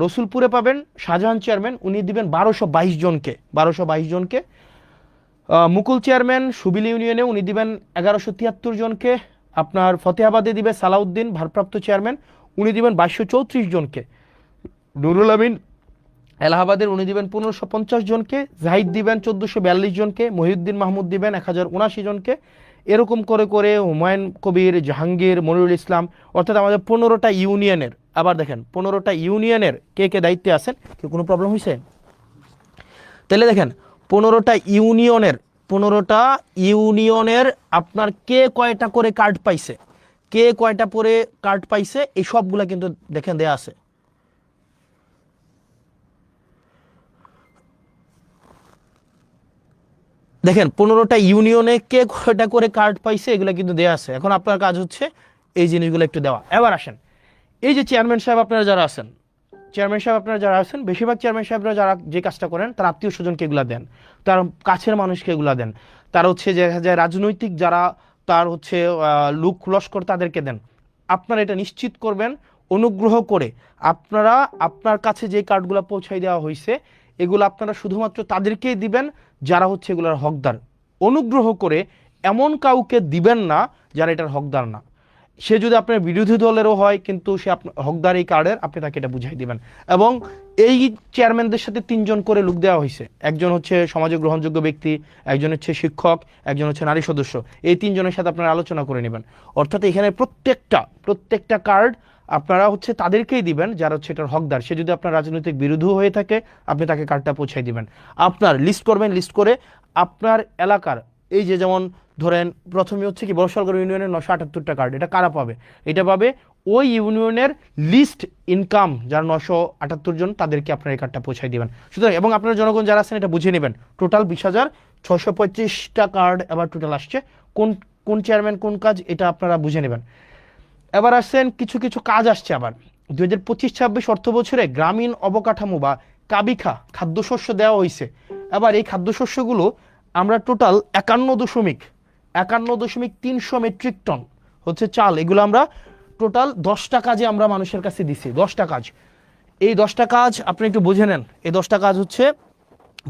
রসুলপুরে পাবেন শাহজাহান চেয়ারম্যান, উনি দিবেন 1222 জনকে। মুকুল চেয়ারম্যান সুবিল ইউনিয়নে উনি দিবেন 1173 জনকে। আপনার ফতেহাবাদে দিবে সালাউদ্দিন ভারপ্রাপ্ত চেয়ারম্যান, উনি দিবেন 2234 জনকে। নুরুল আমিন এলাহাবাদের উনি দিবেন 1550 জনকে। জাহিদ দিবেন 1442 জনকে। মহিউদ্দিন মাহমুদ দিবেন 1079 জনকে। এরকম করে করে হুমায়ুন কবির, জাহাঙ্গীর, মনিরুল ইসলাম, অর্থাৎ আমাদের 15টা ইউনিয়নের, আবার দেখেন 15টা ইউনিয়নের কে কে দায়িত্বে আছেন, কি কোনো প্রবলেম হয়েছে? তাহলে দেখেন 15টা ইউনিয়নের আপনার কে কয়টা করে কার্ড পাইছে, কে কয়টা করে কার্ড পাইছে, এই সবগুলা কিন্তু দেখেন দেয়া আছে। দেখেন 15টা ইউনিয়নে কে কয়টা করে কার্ড পাইছে এগুলো কিন্তু দেয়া আছে। এখন আপনার কাজ হচ্ছে এই জিনিসগুলো একটু দেওয়া। এবার আসেন, এই যে চেয়ারম্যান সাহেব আপনারা যারা আছেন, বেশিরভাগ চেয়ারম্যান সাহেবরা যারা যে কাজটা করেন তার আত্মীয় স্বজনকে এগুলা দেন, তার কাছের মানুষকে এগুলা দেন, তার হচ্ছে যে রাজনৈতিক যারা তার হচ্ছে লোক লস্কর তাদেরকে দেন। আপনারা এটা নিশ্চিত করবেন অনুগ্রহ করে আপনারা আপনার কাছে যে কার্ডগুলো পৌঁছাই দেওয়া হয়েছে এগুলো আপনারা শুধুমাত্র তাদেরকেই দিবেন যারা হচ্ছে এগুলোর হকদার। অনুগ্রহ করে এমন কাউকে দিবেন না যারা এটার হকদার না। সে যদি আপনার বিরোধী দলেরও হয় কিন্তু সে হকদার এই কার্ডের, আপনি তাকে এটা বুঝাই দিবেন। এবং এই চেয়ারম্যানদের সাথে 3 জন করে লোক দেওয়া হয়েছে, একজন হচ্ছে সমাজে গ্রহণযোগ্য ব্যক্তি, একজন হচ্ছে শিক্ষক, একজন হচ্ছে নারী সদস্য। এই 3 জনের সাথে আপনারা আলোচনা করে নেবেন। অর্থাৎ এখানে প্রত্যেকটা কার্ড আপনারা হচ্ছে তাদেরকেই দিবেন যারা হচ্ছে এটার হকদার। সে যদি আপনার রাজনৈতিক বিরোধী হয়ে থাকে আপনি তাকে কার্ডটা পৌঁছাই দিবেন। আপনার লিস্ট করবেন, লিস্ট করে আপনার এলাকার এই যে যেমন ধরেন প্রথমে হচ্ছে কি বড়শালগড় ইউনিয়নের 978টা কার্ড, এটা কারা পাবে? এটা পাবে ওই ইউনিয়নের লিস্ট ইনকাম যারা 978 জন, তাদেরকে আপনার এই কার্ডটা পৌঁছাই দিবেন। সুতরাং এবং আপনার জনগণ যারা আছেন এটা বুঝে নেবেন, টোটাল 20,635টা কার্ড এবার টোটাল আসছে। কোন কোন চেয়ারম্যান কোন কাজ এটা আপনারা বুঝে নেবেন। এবার আসছেন কিছু কিছু কাজ আসছে আবার 2025-26 অর্থ বছরে গ্রামীণ অবকাঠামো বা কাবিখা খাদ্যশস্য দেওয়া হয়েছে। এবার এই খাদ্যশস্যগুলো আমরা টোটাল 51.300 মেট্রিক টন হচ্ছে চাল, এগুলো আমরা টোটাল 10টা কাজে আমরা মানুষের কাছে দিছি। 10টা কাজ, এই 10টা কাজ আপনি একটু বুঝে নেন। এই 10টা কাজ হচ্ছে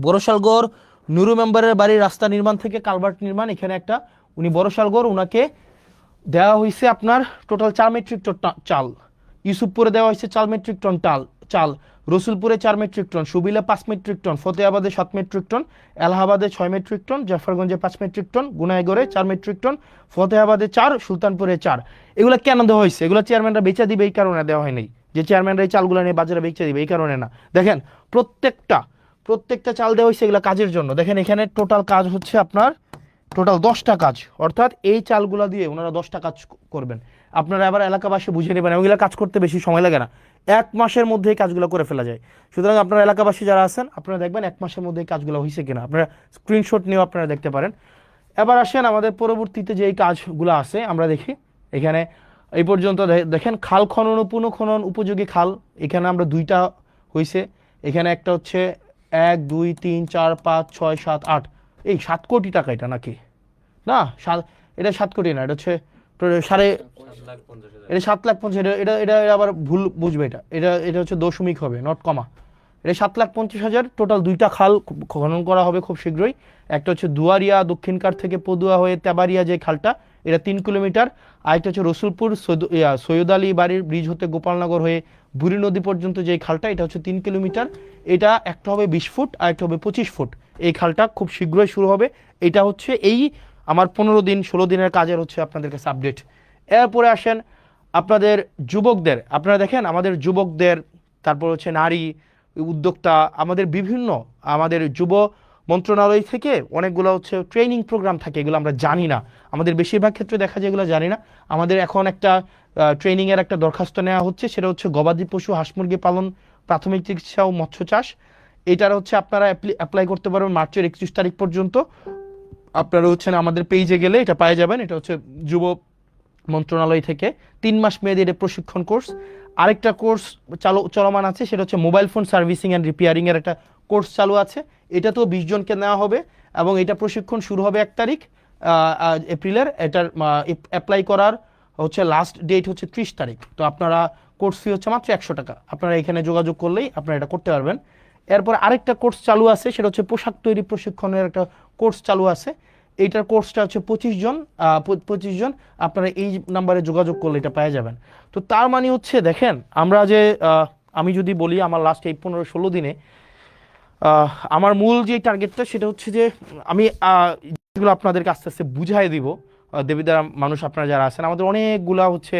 বড়শালগড় নুরু মেম্বারের বাড়ির রাস্তা নির্মাণ থেকে কালভার্ট নির্মাণ, এখানে একটা উনি বড়শালগড় ওনাকে দেওয়া হয়েছে আপনার টোটাল 4 মেট্রিক টন চাল। ইউসুফপুরে দেওয়া হয়েছে 4 মেট্রিক টন চাল। রসুলপুরে 4 মেট্রিক টন, সুবিলে 5 মেট্রিক টন, ফতেহাবাদে 7 মেট্রিক টন, এলাহাবাদে 6 মেট্রিক টন, জাফরগঞ্জে 5 মেট্রিক টন, গুনাইগড়ে 4 মেট্রিক টন, ফতেহাবাদে 4, সুলতানপুরে 4। এগুলো কেন দেওয়া হয়েছে? এগুলো চেয়ারম্যানরা বেচা দিবে এই কারণে দেওয়া হয়নি যে চেয়ারম্যানরা এই চালগুলো নিয়ে বাজারে বেচা দিবে, এই কারণে না। দেখেন প্রত্যেকটা চাল দেওয়া হয়েছে এগুলো কাজের জন্য। দেখেন এখানে টোটাল কাজ হচ্ছে আপনার টোটাল 10টা কাজ, অর্থাৎ এই চালগুলো দিয়ে ওনারা 10টা কাজ করবেন। আপনারা আবার এলাকাবাসী বুঝে নেবেন, ওইগুলো কাজ করতে বেশি সময় লাগে না, 1 মাসের মধ্যে এই কাজগুলো করে ফেলা যায়। সুতরাং আপনারা এলাকাবাসী যারা আছেন আপনারা দেখবেন 1 মাসের মধ্যে এই কাজগুলো হয়েছে কিনা, আপনারা স্ক্রিনশট নিয়েও আপনারা দেখতে পারেন। এবার আসেন আমাদের পরবর্তীতে যে এই কাজগুলো আছে আমরা দেখি। এখানে এই পর্যন্ত দেখেন খাল খনন ও পুনঃখনন উপযোগী খাল, এখানে আমরা 2টা হয়েছে। এখানে একটা হচ্ছে 1, 2, 3, 4, 5, 6, 7, 8, এই 7 কোটি টাকা এটা নাকি না, এটা 7 কোটি না, এটা হচ্ছে এটা 7,50,000, এটা এটা আবার ভুল বুঝবে, এটা এটা এটা হচ্ছে দশমিক হবে, নট কমা। এটা 7,50,000 টোটাল 2টা খাল খনন করা হবে খুব শীঘ্রই। একটা হচ্ছে দুয়ারিয়া দক্ষিণকার থেকে পদুয়া হয়ে তেবারিয়া যে খালটা, এটা 3 কিলোমিটার। আর একটা হচ্ছে রসুলপুর সৈয়দ আলী বাড়ির ব্রিজ হতে গোপালনগর হয়ে বুড়ি নদী পর্যন্ত যে খালটা, এটা হচ্ছে 3 কিলোমিটার। এটা একটা হবে 20 ফুট আর একটা হবে 25 ফুট। এই খালটা খুব শীঘ্রই শুরু হবে। এটা হচ্ছে এই আমার 15 দিন 16 দিনের কাজের হচ্ছে আপনাদের কাছে আপডেট। এরপরে আসেন আপনাদের যুবকদের, আপনারা দেখেন আমাদের যুবকদের, তারপর হচ্ছে নারী উদ্যোক্তা, আমাদের যুব মন্ত্রণালয় থেকে অনেকগুলো হচ্ছে ট্রেনিং প্রোগ্রাম থাকে, এগুলো আমরা জানি না। আমাদের বেশিরভাগ ক্ষেত্রে দেখা যায় এগুলো জানি না। আমাদের এখন একটা ট্রেনিংয়ের একটা দরখাস্ত নেওয়া হচ্ছে, সেটা হচ্ছে গবাদি পশু হাঁস মুরগি পালন, প্রাথমিক চিকিৎসা ও মৎস্য চাষ। এটার হচ্ছে আপনারা অ্যাপ্লাই করতে পারবেন মার্চের 31 তারিখ পর্যন্ত। আপনারা হচ্ছেন আমাদের পেজে গেলে এটা পাওয়া যাবেন। এটা হচ্ছে যুব মন্ত্রণালয় থেকে 3 মাস মেয়াদী এটা প্রশিক্ষণ কোর্স। আরেকটা কোর্স চলমান আছে, সেটা হচ্ছে mobile phone servicing and repairing এর একটা কোর্স চালু আছে। এটা তো 20 জনকে নেওয়া হবে এবং এটা প্রশিক্ষণ শুরু হবে 1 তারিখ এপ্রিলের। এটার অ্যাপ্লাই করার হচ্ছে লাস্ট ডেট হচ্ছে 30 তারিখ। তো আপনারা কোর্স ফি হচ্ছে মাত্র 100 টাকা। আপনারা এখানে যোগাযোগ করলেই আপনারা এটা করতে পারবেন। এরপর আরেকটা কোর্স চালু আছে, সেটা হচ্ছে পোশাক তৈরি প্রশিক্ষণের একটা কোর্স চালু আছে। এইটার কোর্সটা হচ্ছে 25 জন আপনারা এই নাম্বারে যোগাযোগ করলে এটা পেয়ে যাবেন। তো তার মানে হচ্ছে দেখেন আমরা যে আমি যদি বলি আমার লাস্ট এই 15-16 দিনে আমার মূল যে টার্গেটটা সেটা হচ্ছে যে আমি যেগুলো আপনাদেরকে আস্তে আস্তে বুঝাই দিব। দেবিদ্বারা মানুষ আপনারা যারা আছেন, আমাদের অনেকগুলা হচ্ছে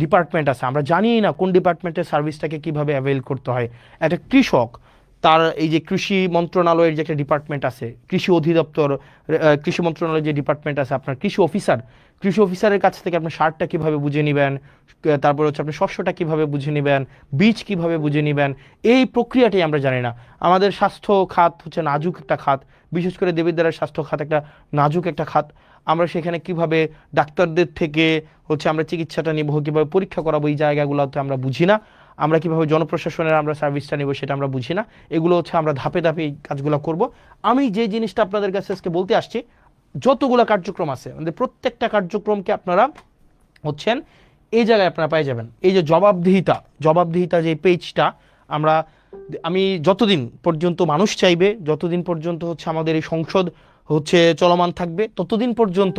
ডিপার্টমেন্ট আছে, আমরা জানি না কোন ডিপার্টমেন্টের সার্ভিসটাকে কিভাবে অ্যাভেল করতে হয়। একটা কৃষক, তার এই যে কৃষি মন্ত্রণালয়ের যে একটা ডিপার্টমেন্ট আছে, কৃষি অধিদপ্তর, কৃষি মন্ত্রণালয়ের যে ডিপার্টমেন্ট আছে, আপনার কৃষি অফিসারের কাছ থেকে আপনি সারটা কিভাবে বুঝে নেবেন, তারপর হচ্ছে আপনি শস্যটা কিভাবে বুঝে নেবেন, বীজ কিভাবে বুঝে নেবেন, এই প্রক্রিয়াটাই আমরা জানি না। আমাদের স্বাস্থ্য খাত হচ্ছে নাজুক একটা খাত, বিশেষ করে দেবিদ্বারের স্বাস্থ্য খাত একটা নাজুক একটা খাত। আমরা সেখানে কিভাবে ডাক্তারদের থেকে হচ্ছে আমরা চিকিৎসাটা নিব, কিভাবে পরীক্ষা করাবো, এই জায়গাগুলোতে আমরা বুঝি না। আমরা কিভাবে জনপ্রশাসনের আমরা সার্ভিসটা নেব সেটা আমরা বুঝি না। এগুলো হচ্ছে আমরা ধাপে ধাপে এই কাজগুলো করব। আমি যে জিনিসটা আপনাদের কাছে আজকে বলতে আসছি, যতগুলো কার্যক্রম আছে আমাদের প্রত্যেকটা কার্যক্রমকে আপনারা হচ্ছেন এই জায়গায় আপনারা পেয়ে যাবেন। এই যে জবাবদিহিতা যে পেজটা আমি যতদিন পর্যন্ত মানুষ চাইবে, যতদিন পর্যন্ত হচ্ছে আমাদের এই সংসদ হচ্ছে চলমান থাকবে, ততদিন পর্যন্ত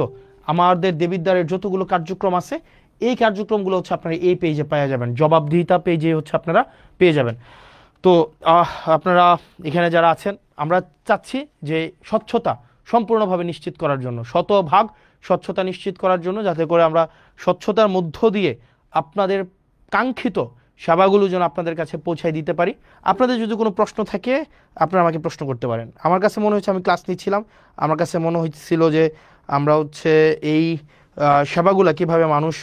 আমাদের দেবিদ্বারের যতগুলো কার্যক্রম আছে এই কার্যক্রমগুলো হচ্ছে আপনারা এই পেজে পেয়ে যাবেন, জবাবদিহিতা পেজে হচ্ছে আপনারা পেয়ে যাবেন। তো আপনারা এখানে যারা আছেন, আমরা চাচ্ছি যে স্বচ্ছতা সম্পূর্ণভাবে নিশ্চিত করার জন্য, শতভাগ স্বচ্ছতা নিশ্চিত করার জন্য, যাতে করে আমরা স্বচ্ছতার মধ্য দিয়ে আপনাদের কাঙ্ক্ষিত সেবাগুলো যেন আপনাদের কাছে পৌঁছায় দিতে পারি। আপনাদের যদি কোনো প্রশ্ন থাকে আপনারা আমাকে প্রশ্ন করতে পারেন। আমার কাছে মনে হচ্ছে, আমি ক্লাস নিচ্ছিলাম, আমার কাছে মনে হচ্ছিল যে আমরা হচ্ছে এই সেবাগুলো কিভাবে মানুষ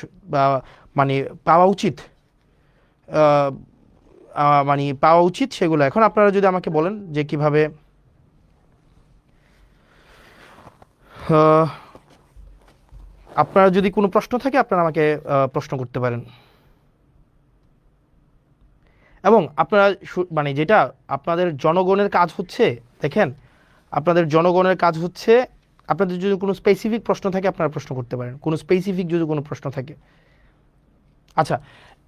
মানে পাওয়া উচিত, সেগুলো এখন আপনারা যদি আমাকে বলেন যে কিভাবে আপনারা যদি কোনো প্রশ্ন থাকে আপনারা আমাকে প্রশ্ন করতে পারেন। এবং আপনারা মানে যেটা আপনাদের জনগণের কাজ হচ্ছে, দেখেন আপনাদের জনগণের কাজ হচ্ছে, আপনাদের যদি কোনো স্পেসিফিক প্রশ্ন থাকে আপনারা প্রশ্ন করতে পারেন, কোনো স্পেসিফিক যদি কোনো প্রশ্ন থাকে। আচ্ছা,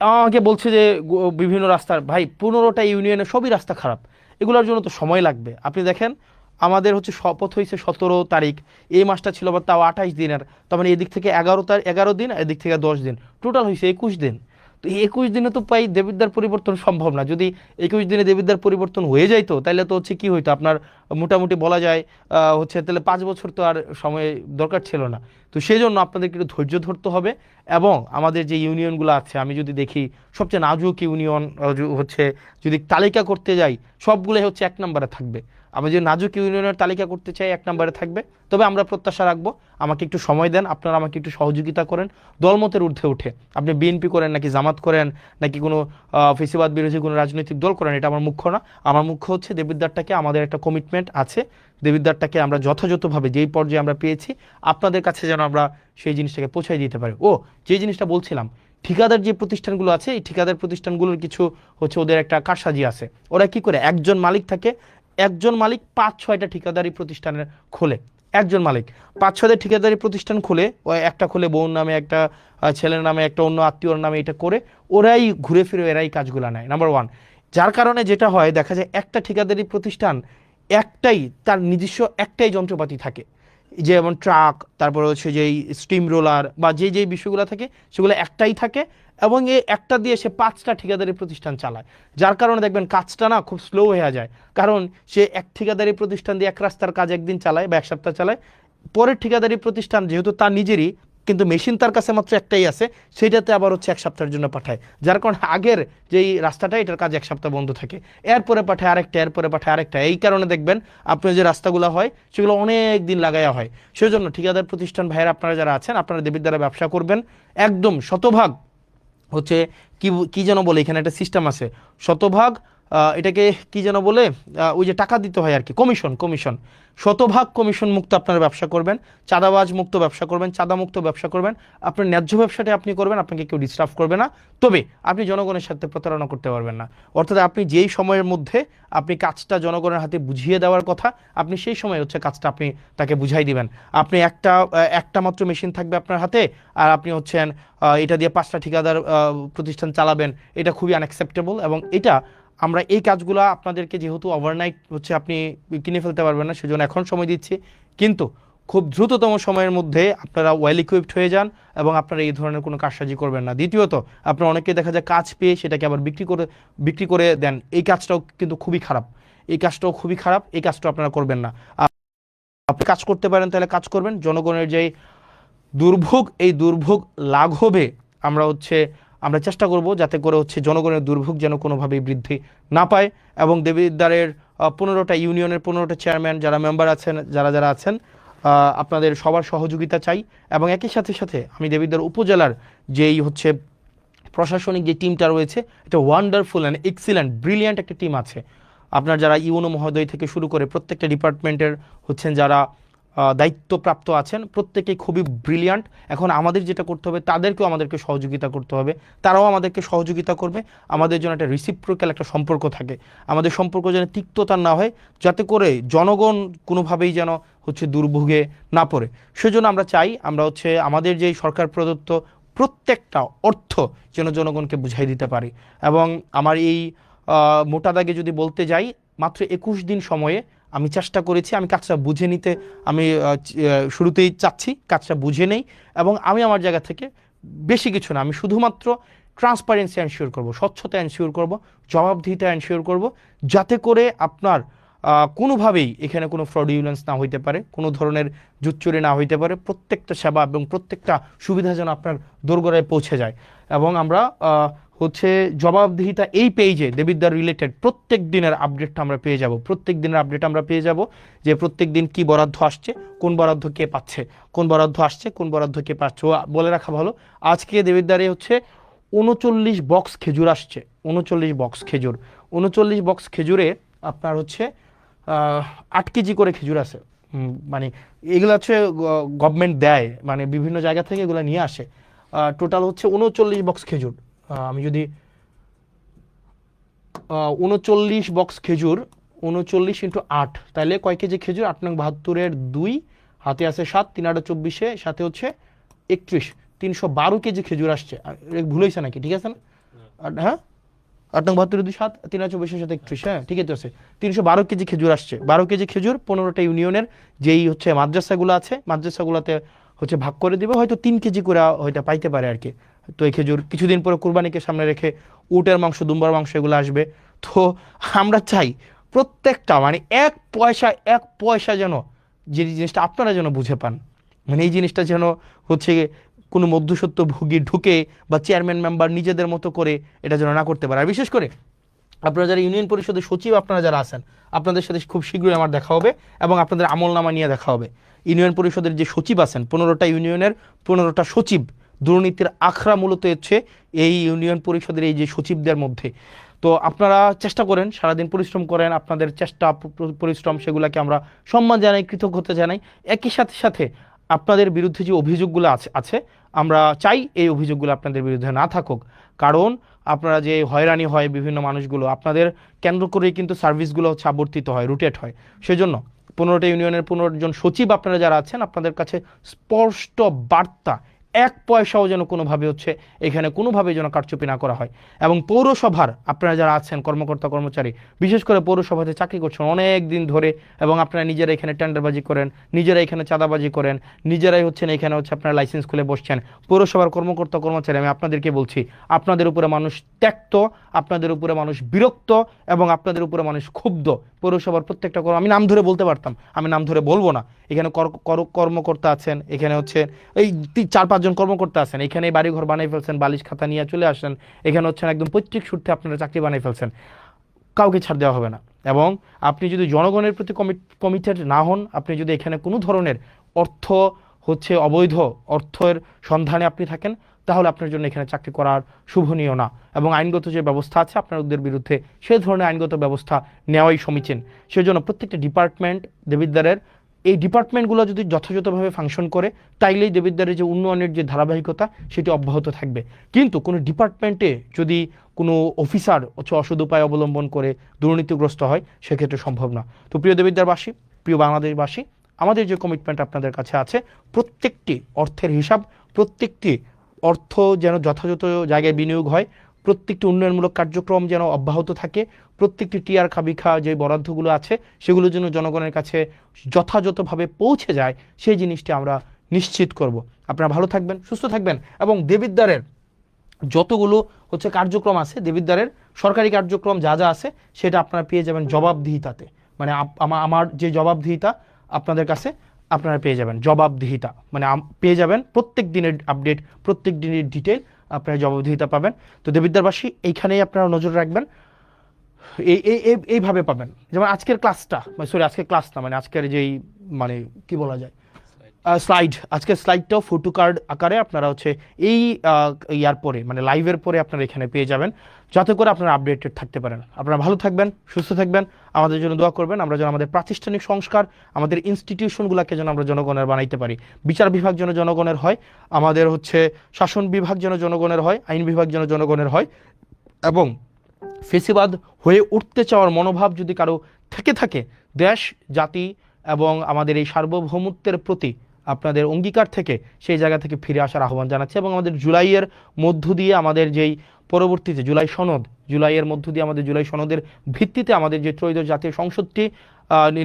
আমাকে বলছে যে বিভিন্ন রাস্তার, ভাই 15টা ইউনিয়নে সবই রাস্তা খারাপ, এগুলোর জন্য তো সময় লাগবে। আপনি দেখেন আমাদের হচ্ছে শপথ হয়েছে 17 তারিখ, এই মাসটা ছিল আবার তাও 28 দিনের, তার মানে এদিক থেকে 11 দিন, এদিক থেকে 10 দিন, টোটাল হয়েছে 21 দিন। তো এই 21 দিনে তো প্রায় দেবিদ্বার পরিবর্তন সম্ভব না। যদি 21 দিনে দেবিদ্বার পরিবর্তন হয়ে যাইতো তাহলে তো হচ্ছে কি হইতো, আপনার মোটামুটি বলা যায় হচ্ছে তাহলে 5 বছর তো আর সময় দরকার ছিল না। তো সেই জন্য আপনাদেরকে একটু ধৈর্য ধরতে হবে। এবং আমাদের যে ইউনিয়নগুলো আছে, আমি যদি দেখি সবচেয়ে নাজুক ইউনিয়ন হচ্ছে যদি তালিকা করতে যাই সবগুলোই হচ্ছে 1 নম্বরে থাকবে। আমি যদি নাজুক ইউনিয়নের তালিকা করতে চাই 1 নম্বরে থাকবে। তবে আমরা প্রত্যাশা রাখবো, আমাকে একটু সময় দেন, আপনারা আমাকে একটু সহযোগিতা করেন। দলমতের ঊর্ধ্বে উঠে আপনি বিএনপি করেন নাকি জামাত করেন নাকি কোনো ফেসিবাদ বিরোধী কোনো রাজনৈতিক দল করেন, এটা আমার মুখ্য না। আমার মুখ্য হচ্ছে দেবিদ্বারটাকে, আমাদের একটা কমিটমেন্ট আছে, দেবিদ্বারটাকে আমরা যথাযথভাবে যেই পর্যায়ে আমরা পেয়েছি আপনাদের কাছে যেন আমরা সেই জিনিসটাকে পৌঁছাই দিতে পারি। যে জিনিসটা বলছিলাম, ঠিকাদার যে প্রতিষ্ঠানগুলো আছে, এই ঠিকাদার প্রতিষ্ঠানগুলোর কিছু হচ্ছে ওদের একটা কারসাজি আছে। ওরা কি করে, একজন মালিক থাকে, একজন মালিক 5-6টা ঠিকাদারি প্রতিষ্ঠানের খোলে। একজন মালিক 5-6টা ঠিকাদারি প্রতিষ্ঠান খুলে, ওই একটা খুলে বউর নামে, একটা ছেলের নামে, একটা অন্য আত্মীয়র নামে, এটা করে ওরাই ঘুরে ফিরে এরাই কাজগুলো নেয়, নাম্বার 1। যার কারণে যেটা হয়, দেখা যায় একটা ঠিকাদারি প্রতিষ্ঠান একটাই, তার নিজস্ব একটাই যন্ত্রপাতি থাকে, যেমন ট্রাক, তারপরে হচ্ছে যেই স্টিম রোলার বা যেই বিষয়গুলো থাকে সেগুলো একটাই থাকে, এবং এই একটা দিয়ে সে 5টা ঠিকাদারি প্রতিষ্ঠান চালায়। যার কারণে দেখবেন কাজটা না খুব স্লো হয়ে যায়, কারণ সে এক ঠিকাদারি প্রতিষ্ঠান দিয়ে এক রাস্তার কাজ একদিন চালায় বা 1 সপ্তাহ চালায়, পরের ঠিকাদারি প্রতিষ্ঠান যেহেতু তার নিজেরই, কিন্তু মেশিন তার কাছে মাত্র একটাই আছে, সেটাতে আবার হচ্ছে 1 সপ্তাহের জন্য পাঠায়। যার কারণে আগের যেই রাস্তাটা, এটার কাজ 1 সপ্তাহ বন্ধ থাকে, এরপরে পাঠায় আরেকটা, এরপরে পাঠায় আরেকটা। এই কারণে দেখবেন আপনার যে রাস্তাগুলো হয় সেগুলো অনেক দিন লাগাইয়া হয়। সেজন্য ঠিকাদার প্রতিষ্ঠান ভাইয়েরা আপনারা যারা আছেন, আপনারা দেবিদ্বারে ব্যবসা করবেন, একদম শতভাগ হচ্ছে কি যেন বলে, এখানে একটা সিস্টেম আছে, শতভাগ এটাকে কি যেন বলে, ওই যে টাকা দিতে হয় আর কি, কমিশন, কমিশন, শতভাগ কমিশন মুক্ত আপনার ব্যবসা করবেন, চাঁদাবাজ মুক্ত ব্যবসা করবেন, চাঁদা মুক্ত ব্যবসা করবেন, আপনার ন্যায্য ব্যবসাটা আপনি করবেন, আপনাকে কেউ ডিস্টার্ব করবে না। তবে আপনি জনগণের সাথে প্রতারণা করতে পারবেন না। অর্থাৎ আপনি যেই সময়ের মধ্যে আপনি কাজটা জনগণের হাতে বুঝিয়ে দেওয়ার কথা, আপনি সেই সময় হচ্ছে কাজটা আপনি তাকে বুঝাই দিবেন। আপনি একটা মাত্র মেশিন থাকবে আপনার হাতে, আর আপনি হচ্ছেন এটা দিয়ে 5টা ঠিকাদার প্রতিষ্ঠান চালাবেন, এটা খুবই আনঅ্যাকসেপ্টেবল। এবং এটা আমরা এই কাজগুলো আপনাদেরকে যেহেতু ওভারনাইট হচ্ছে আপনি কিনে ফেলতে পারবেন না, সেজন্য এখন সময় দিচ্ছি, কিন্তু খুব দ্রুততম সময়ের মধ্যে আপনারা ওয়েল ইকুইপড হয়ে যান এবং আপনারা এই ধরনের কোনো কারসাজি করবেন না। দ্বিতীয়ত, আপনারা অনেকে দেখা যায় কাজ পেয়ে সেটাকে আবার বিক্রি করে দেন, এই কাজটাও কিন্তু খুবই খারাপ, এই কাজটাও খুবই খারাপ, এই কাজটাও আপনারা করবেন না। আপনি কাজ করতে পারেন তাহলে কাজ করবেন, জনগণের যেই দুর্ভোগ, এই দুর্ভোগ লাঘবে আমরা চেষ্টা করব যাতে করে হচ্ছে জনগণের দুর্ভোগ যেন কোনোভাবেই বৃদ্ধি না পায়। এবং দেবিদ্বারের 15টা ইউনিয়নের 15টা চেয়ারম্যান যারা মেম্বার আছেন, যারা আছেন, আপনাদের সবার সহযোগিতা চাই। এবং একই সাথে সাথে আমি দেবিদ্বার উপজেলার যেই হচ্ছে প্রশাসনিক যে টিমটা রয়েছে, এটা ওয়ান্ডারফুল অ্যান্ড এক্সিলেন্ট ব্রিলিয়ান্ট একটা টিম আছে। আপনার যারা ইউনো মহোদয় থেকে শুরু করে প্রত্যেকটা ডিপার্টমেন্টের হচ্ছেন যারা দায়িত্বপ্রাপ্ত আছেন, প্রত্যেকেই খুবই ব্রিলিয়ান্ট। এখন আমাদের যেটা করতে হবে, তাদেরকেও আমাদেরকে সহযোগিতা করতে হবে, তারাও আমাদেরকে সহযোগিতা করবে। আমাদের জন্য একটা রিসিপ্রোক্যাল একটা সম্পর্ক থাকে, আমাদের সম্পর্ক যেন তিক্ততা না হয়, যাতে করে জনগণ কোনোভাবেই যেন হচ্ছে দুর্ভোগে না পড়ে। সেজন্য আমরা চাই আমরা হচ্ছে আমাদের যেই সরকার প্রদত্ত প্রত্যেকটা অর্থ যেন জনগণকে বুঝাই দিতে পারি। এবং আমার এই মোটা দাগে যদি বলতে যাই, মাত্র 21 দিন সময়ে আমি চেষ্টা করেছি, আমি কাজটা বুঝে নিতে, আমি শুরুতেই চাচ্ছি কাজটা বুঝে নেই। এবং আমি আমার জায়গা থেকে বেশি কিছু না, আমি শুধুমাত্র ট্রান্সপারেন্সি এনশিওর করব, স্বচ্ছতা এনশিওর করব, জবাবদিহিতা এনশিওর করব, যাতে করে আপনার কোনোভাবেই এখানে কোনো ফ্রডিউলেন্স না হইতে পারে, কোনো ধরনের জুচ্চুরি না হইতে পারে, প্রত্যেকটা সেবা এবং প্রত্যেকটা সুবিধা যেন আপনার দোরগোড়ায় পৌঁছে যায়। এবং আমরা হচ্ছে জবাবদিহিতা এই পেজে দেবিদ্বার রিলেটেড প্রত্যেক দিনের আপডেটটা আমরা পেয়ে যাব, প্রত্যেক দিনের আপডেট আমরা পেয়ে যাব, যে প্রত্যেক দিন কি বরাদ্দ আসছে, কোন বরাদ্দ কে পাচ্ছে, কোন বরাদ্দ আসছে, কোন বরাদ্দ কে পাচ্ছে। বলে রাখা ভালো, আজকে দেবিদ্বারে হচ্ছে 39 বক্স খেজুর আসছে, 39 বক্স খেজুর, 39 বক্স খেজুরে আপনার হচ্ছে 8 কেজি করে খেজুর আছে। মানে এগুলো হচ্ছে গভর্নমেন্ট দেয়, মানে বিভিন্ন জায়গা থেকে এগুলো নিয়ে আসে। টোটাল হচ্ছে 39 বক্স খেজুর। আমি যদি 39 বক্স খেজুর, 39 × 8, তাহলে কয় কেজি খেজুর? 8 নং 72-এর 2, হাতে আছে 7, 3 8 24, সাথে হচ্ছে 31, 312 কেজি খেজুর আসছে। ভুল হয়েছে নাকি? ঠিক আছে না? হ্যাঁ, 8 নং 72-এর 2, 7, 3 8 24 সাথে 31, হ্যাঁ ঠিক আছে। 312 কেজি খেজুর আসছে। 12 কেজি খেজুর 15টা ইউনিয়নের যেই হচ্ছে মাদ্রাসাগুলো আছে, মাদ্রাসাগুলোতে হচ্ছে ভাগ করে দিবে, হয়তো 3 কেজি করে হয়তো পাইতে পারে আর কি। তো এই খেজুর কিছুদিন পরে কুরবানিকে সামনে রেখে উটের মাংস, দুম্বার মাংস এগুলো আসবে। তো আমরা চাই প্রত্যেকটা মানে এক পয়সা যেন, যে জিনিসটা আপনারা যেন বুঝে পান, মানে এই জিনিসটা যেন হচ্ছে কোনো মধ্যস্বত্ব ভোগী ঢুকে বা চেয়ারম্যান মেম্বার নিজেদের মতো করে এটা যেন না করতে পারে। আর বিশেষ করে আপনারা যারা ইউনিয়ন পরিষদের সচিব, আপনারা যারা আছেন, আপনাদের সাথে খুব শীঘ্রই আমার দেখা হবে এবং আপনাদের আমলনামা নিয়ে দেখা হবে। ইউনিয়ন পরিষদের যে সচিব আছেন, 15টা ইউনিয়নের 15টা সচিব, দুর্নীতির আখড়া মূলত হচ্ছে এই ইউনিয়ন পরিষদের এই যে সচিবদের মধ্যে। তো আপনারা চেষ্টা করেন, সারাদিন পরিশ্রম করেন, আপনাদের চেষ্টা পরিশ্রম সেগুলোকে আমরা সম্মান জানাই, কৃতজ্ঞতা জানাই। একই সাথে সাথে আপনাদের বিরুদ্ধে যে অভিযোগগুলো আছে আমরা চাই এই অভিযোগগুলো আপনাদের বিরুদ্ধে না থাকুক। কারণ আপনারা যে হয়রানি হয় বিভিন্ন মানুষগুলো, আপনাদের কেন্দ্র করেই কিন্তু সার্ভিসগুলো হচ্ছে আবর্তিত হয়, রুটেট হয়। সেজন্য 15টা ইউনিয়নের 15 জন সচিব আপনারা যারা আছেন, আপনাদের কাছে স্পষ্ট বার্তা, এক পয়সাও যেন কোনোভাবে হচ্ছে এখানে কোনোভাবে যেন কারচুপি না করা হয়। এবং পৌরসভার আপনারা যারা আছেন কর্মকর্তা কর্মচারী, বিশেষ করে পৌরসভাতে চাকরি করছেন অনেক দিন ধরে, এবং আপনারা নিজেরা এখানে টেন্ডারবাজি করেন, নিজেরা এখানে চাঁদাবাজি করেন, নিজেরাই হচ্ছেন এখানে হচ্ছে আপনারা লাইসেন্স খুলে বসছেন, পৌরসভার কর্মকর্তা কর্মচারী, আমি আপনাদেরকে বলছি, আপনাদের উপরে মানুষ ত্যক্ত, আপনাদের উপরে মানুষ বিরক্ত, এবং আপনাদের উপরে মানুষ ক্ষুব্ধ। পৌরসভার প্রত্যেকটা আমি নাম ধরে বলতে পারতাম, আমি নাম ধরে বলবো না। এখানে কর্মকর্তা আছেন, এখানে হচ্ছে এই 4-5 জন কর্মকর্তা আছেন, এখানে বাড়িঘর বানিয়ে ফেলছেন, বালিশ খাতা নিয়ে চলে আসেন, এখানে হচ্ছেন একদম পৈতৃক সূত্রে আপনারা চাকরি বানিয়ে ফেলছেন, কাউকে ছাড় দেওয়া হবে না। এবং আপনি যদি জনগণের প্রতি কমিটেড না হন, আপনি যদি এখানে কোনো ধরনের অর্থ হচ্ছে অবৈধ অর্থের সন্ধানে আপনি থাকেন, তাহলে আপনার জন্য এখানে চাকরি করার শুভনীয় না, এবং আইনগত যে ব্যবস্থা আছে আপনাদের বিরুদ্ধে সেই ধরনের আইনগত ব্যবস্থা নেওয়াই সমীচীন। সেজন্য প্রত্যেকটা ডিপার্টমেন্ট দেবিদ্বারের এই ডিপার্টমেন্টগুলো যদি যথাযথভাবে ফাংশন করে তাইলেই দেবিদ্বারের যে উন্নয়নের যে ধারাবাহিকতা সেটি অব্যাহত থাকবে। কিন্তু কোনো ডিপার্টমেন্টে যদি কোনো অফিসার হচ্ছে অসৎ উপায় অবলম্বন করে দুর্নীতিগ্রস্ত হয় সেক্ষেত্রে সম্ভব না। তো প্রিয় দেবিদ্বারবাসী, প্রিয় বাংলাদেশবাসী, আমাদের যে কমিটমেন্ট আপনাদের কাছে আছে, প্রত্যেকটি অর্থের হিসাব, প্রত্যেকটি অর্থ যেন যথাযথ জায়গায় বিনিয়োগ হয়, প্রত্যেকটি উন্নয়নমূলক কার্যক্রম যেন অব্যাহত থাকে, প্রত্যেকটি টিআর খাবিখা যে বরাদ্দগুলো আছে সেগুলো যেন জনগণের কাছে যথাযথভাবে পৌঁছে যায়, সেই জিনিসটি আমরা নিশ্চিত করব। আপনারা ভালো থাকবেন, সুস্থ থাকবেন, এবং দেবিদ্বারের যতগুলো হচ্ছে কার্যক্রম আছে, দেবিদ্বারের সরকারি কার্যক্রম যা যা আছে সেটা আপনারা পেয়ে যাবেন জবাবদিহিতাতে। মানে আমার যে জবাবদিহিতা আপনাদের কাছে আপনারা পেয়ে যাবেন, জবাবদিহিতা মানে পেয়ে যাবেন প্রত্যেক দিনের আপডেট, প্রত্যেক দিনের ডিটেল আপনারা জবাবদিহিতা পাবেন। তো দেবিদ্বারবাসী, এইখানেই আপনারা নজর রাখবেন, এইভাবে পাবেন। যেমন আজকের ক্লাসটা, সরি আজকের ক্লাস না, মানে আজকের যেই মানে কি বলা যায় স্লাইড, আজকের স্লাইডটাও ফটো কার্ড আকারে আপনারা হচ্ছে এই ইয়ার পরে মানে লাইভের পরে আপনারা এখানে পেয়ে যাবেন, যাতে করে আপনারা আপডেটেড থাকতে পারেন। আপনারা ভালো থাকবেন, সুস্থ থাকবেন, আমাদের জন্য দোয়া করবেন। আমরা যেন আমাদের প্রাতিষ্ঠানিক সংস্কার, আমাদের ইনস্টিটিউশনগুলোকে যেন আমরা জনগণের বানাইতে পারি। বিচার বিভাগ যেন জনগণের হয়, আমাদের হচ্ছে শাসন বিভাগ যেন জনগণের হয়, আইন বিভাগ যেন জনগণের হয়, এবং ফেসিবাদ হয়ে উঠতে চাওয়ার মনোভাব যদি কারো থেকে থাকে, দেশ জাতি এবং আমাদের এই সার্বভৌমত্বের প্রতি আপনাদের অঙ্গীকার থেকে সেই জায়গা থেকে ফিরে আসার আহ্বান জানাচ্ছে। এবং আমাদের জুলাইয়ের মধ্য দিয়ে আমাদের যেই পরবর্তীতে জুলাই সনদ, জুলাইয়ের মধ্য দিয়ে আমাদের জুলাই সনদের ভিত্তিতে আমাদের যে ত্রয়োদশ জাতীয় সংসদটি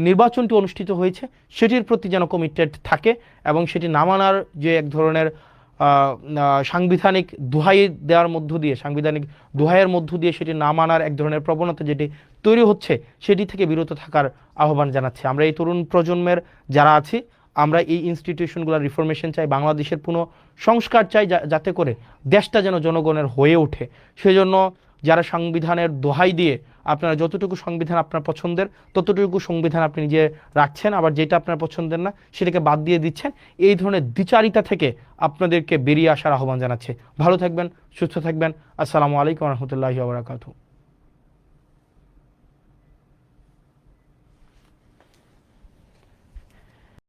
নির্বাচনটি অনুষ্ঠিত হয়েছে সেটির প্রতি যেন কমিটেড থাকে, এবং সেটি না মানার যে এক ধরনের সাংবিধানিক দোহাই দেওয়ার মধ্য দিয়ে, সাংবিধানিক দোহাইয়ের মধ্য দিয়ে সেটি না মানার এক ধরনের প্রবণতা যেটি তৈরি হচ্ছে সেটি থেকে বিরত থাকার আহ্বান জানাচ্ছে। আমরা এই তরুণ প্রজন্মের যারা আছি, আমরা এই ইনস্টিটিউশনগুলোর রিফরমেশন চাই, বাংলাদেশের পুনঃ সংস্কার চাই, যাতে করে দেশটা যেন জনগণের হয়ে ওঠে। সেজন্য যারা সংবিধানের দোহাই দিয়ে আপনারা যতটুকু সংবিধান আপনার পছন্দের ততটুকু সংবিধান আপনি নিজে রাখছেন, আবার যেটা আপনার পছন্দের না সেটাকে বাদ দিয়ে দিচ্ছেন, এই ধরনের দ্বিচারিতা থেকে আপনাদেরকে বেরিয়ে আসার আহ্বান জানাচ্ছে। ভালো থাকবেন, সুস্থ থাকবেন। আসসালামু আলাইকুম রহমতুল্লাহি ওয়া বারাকাতুহু।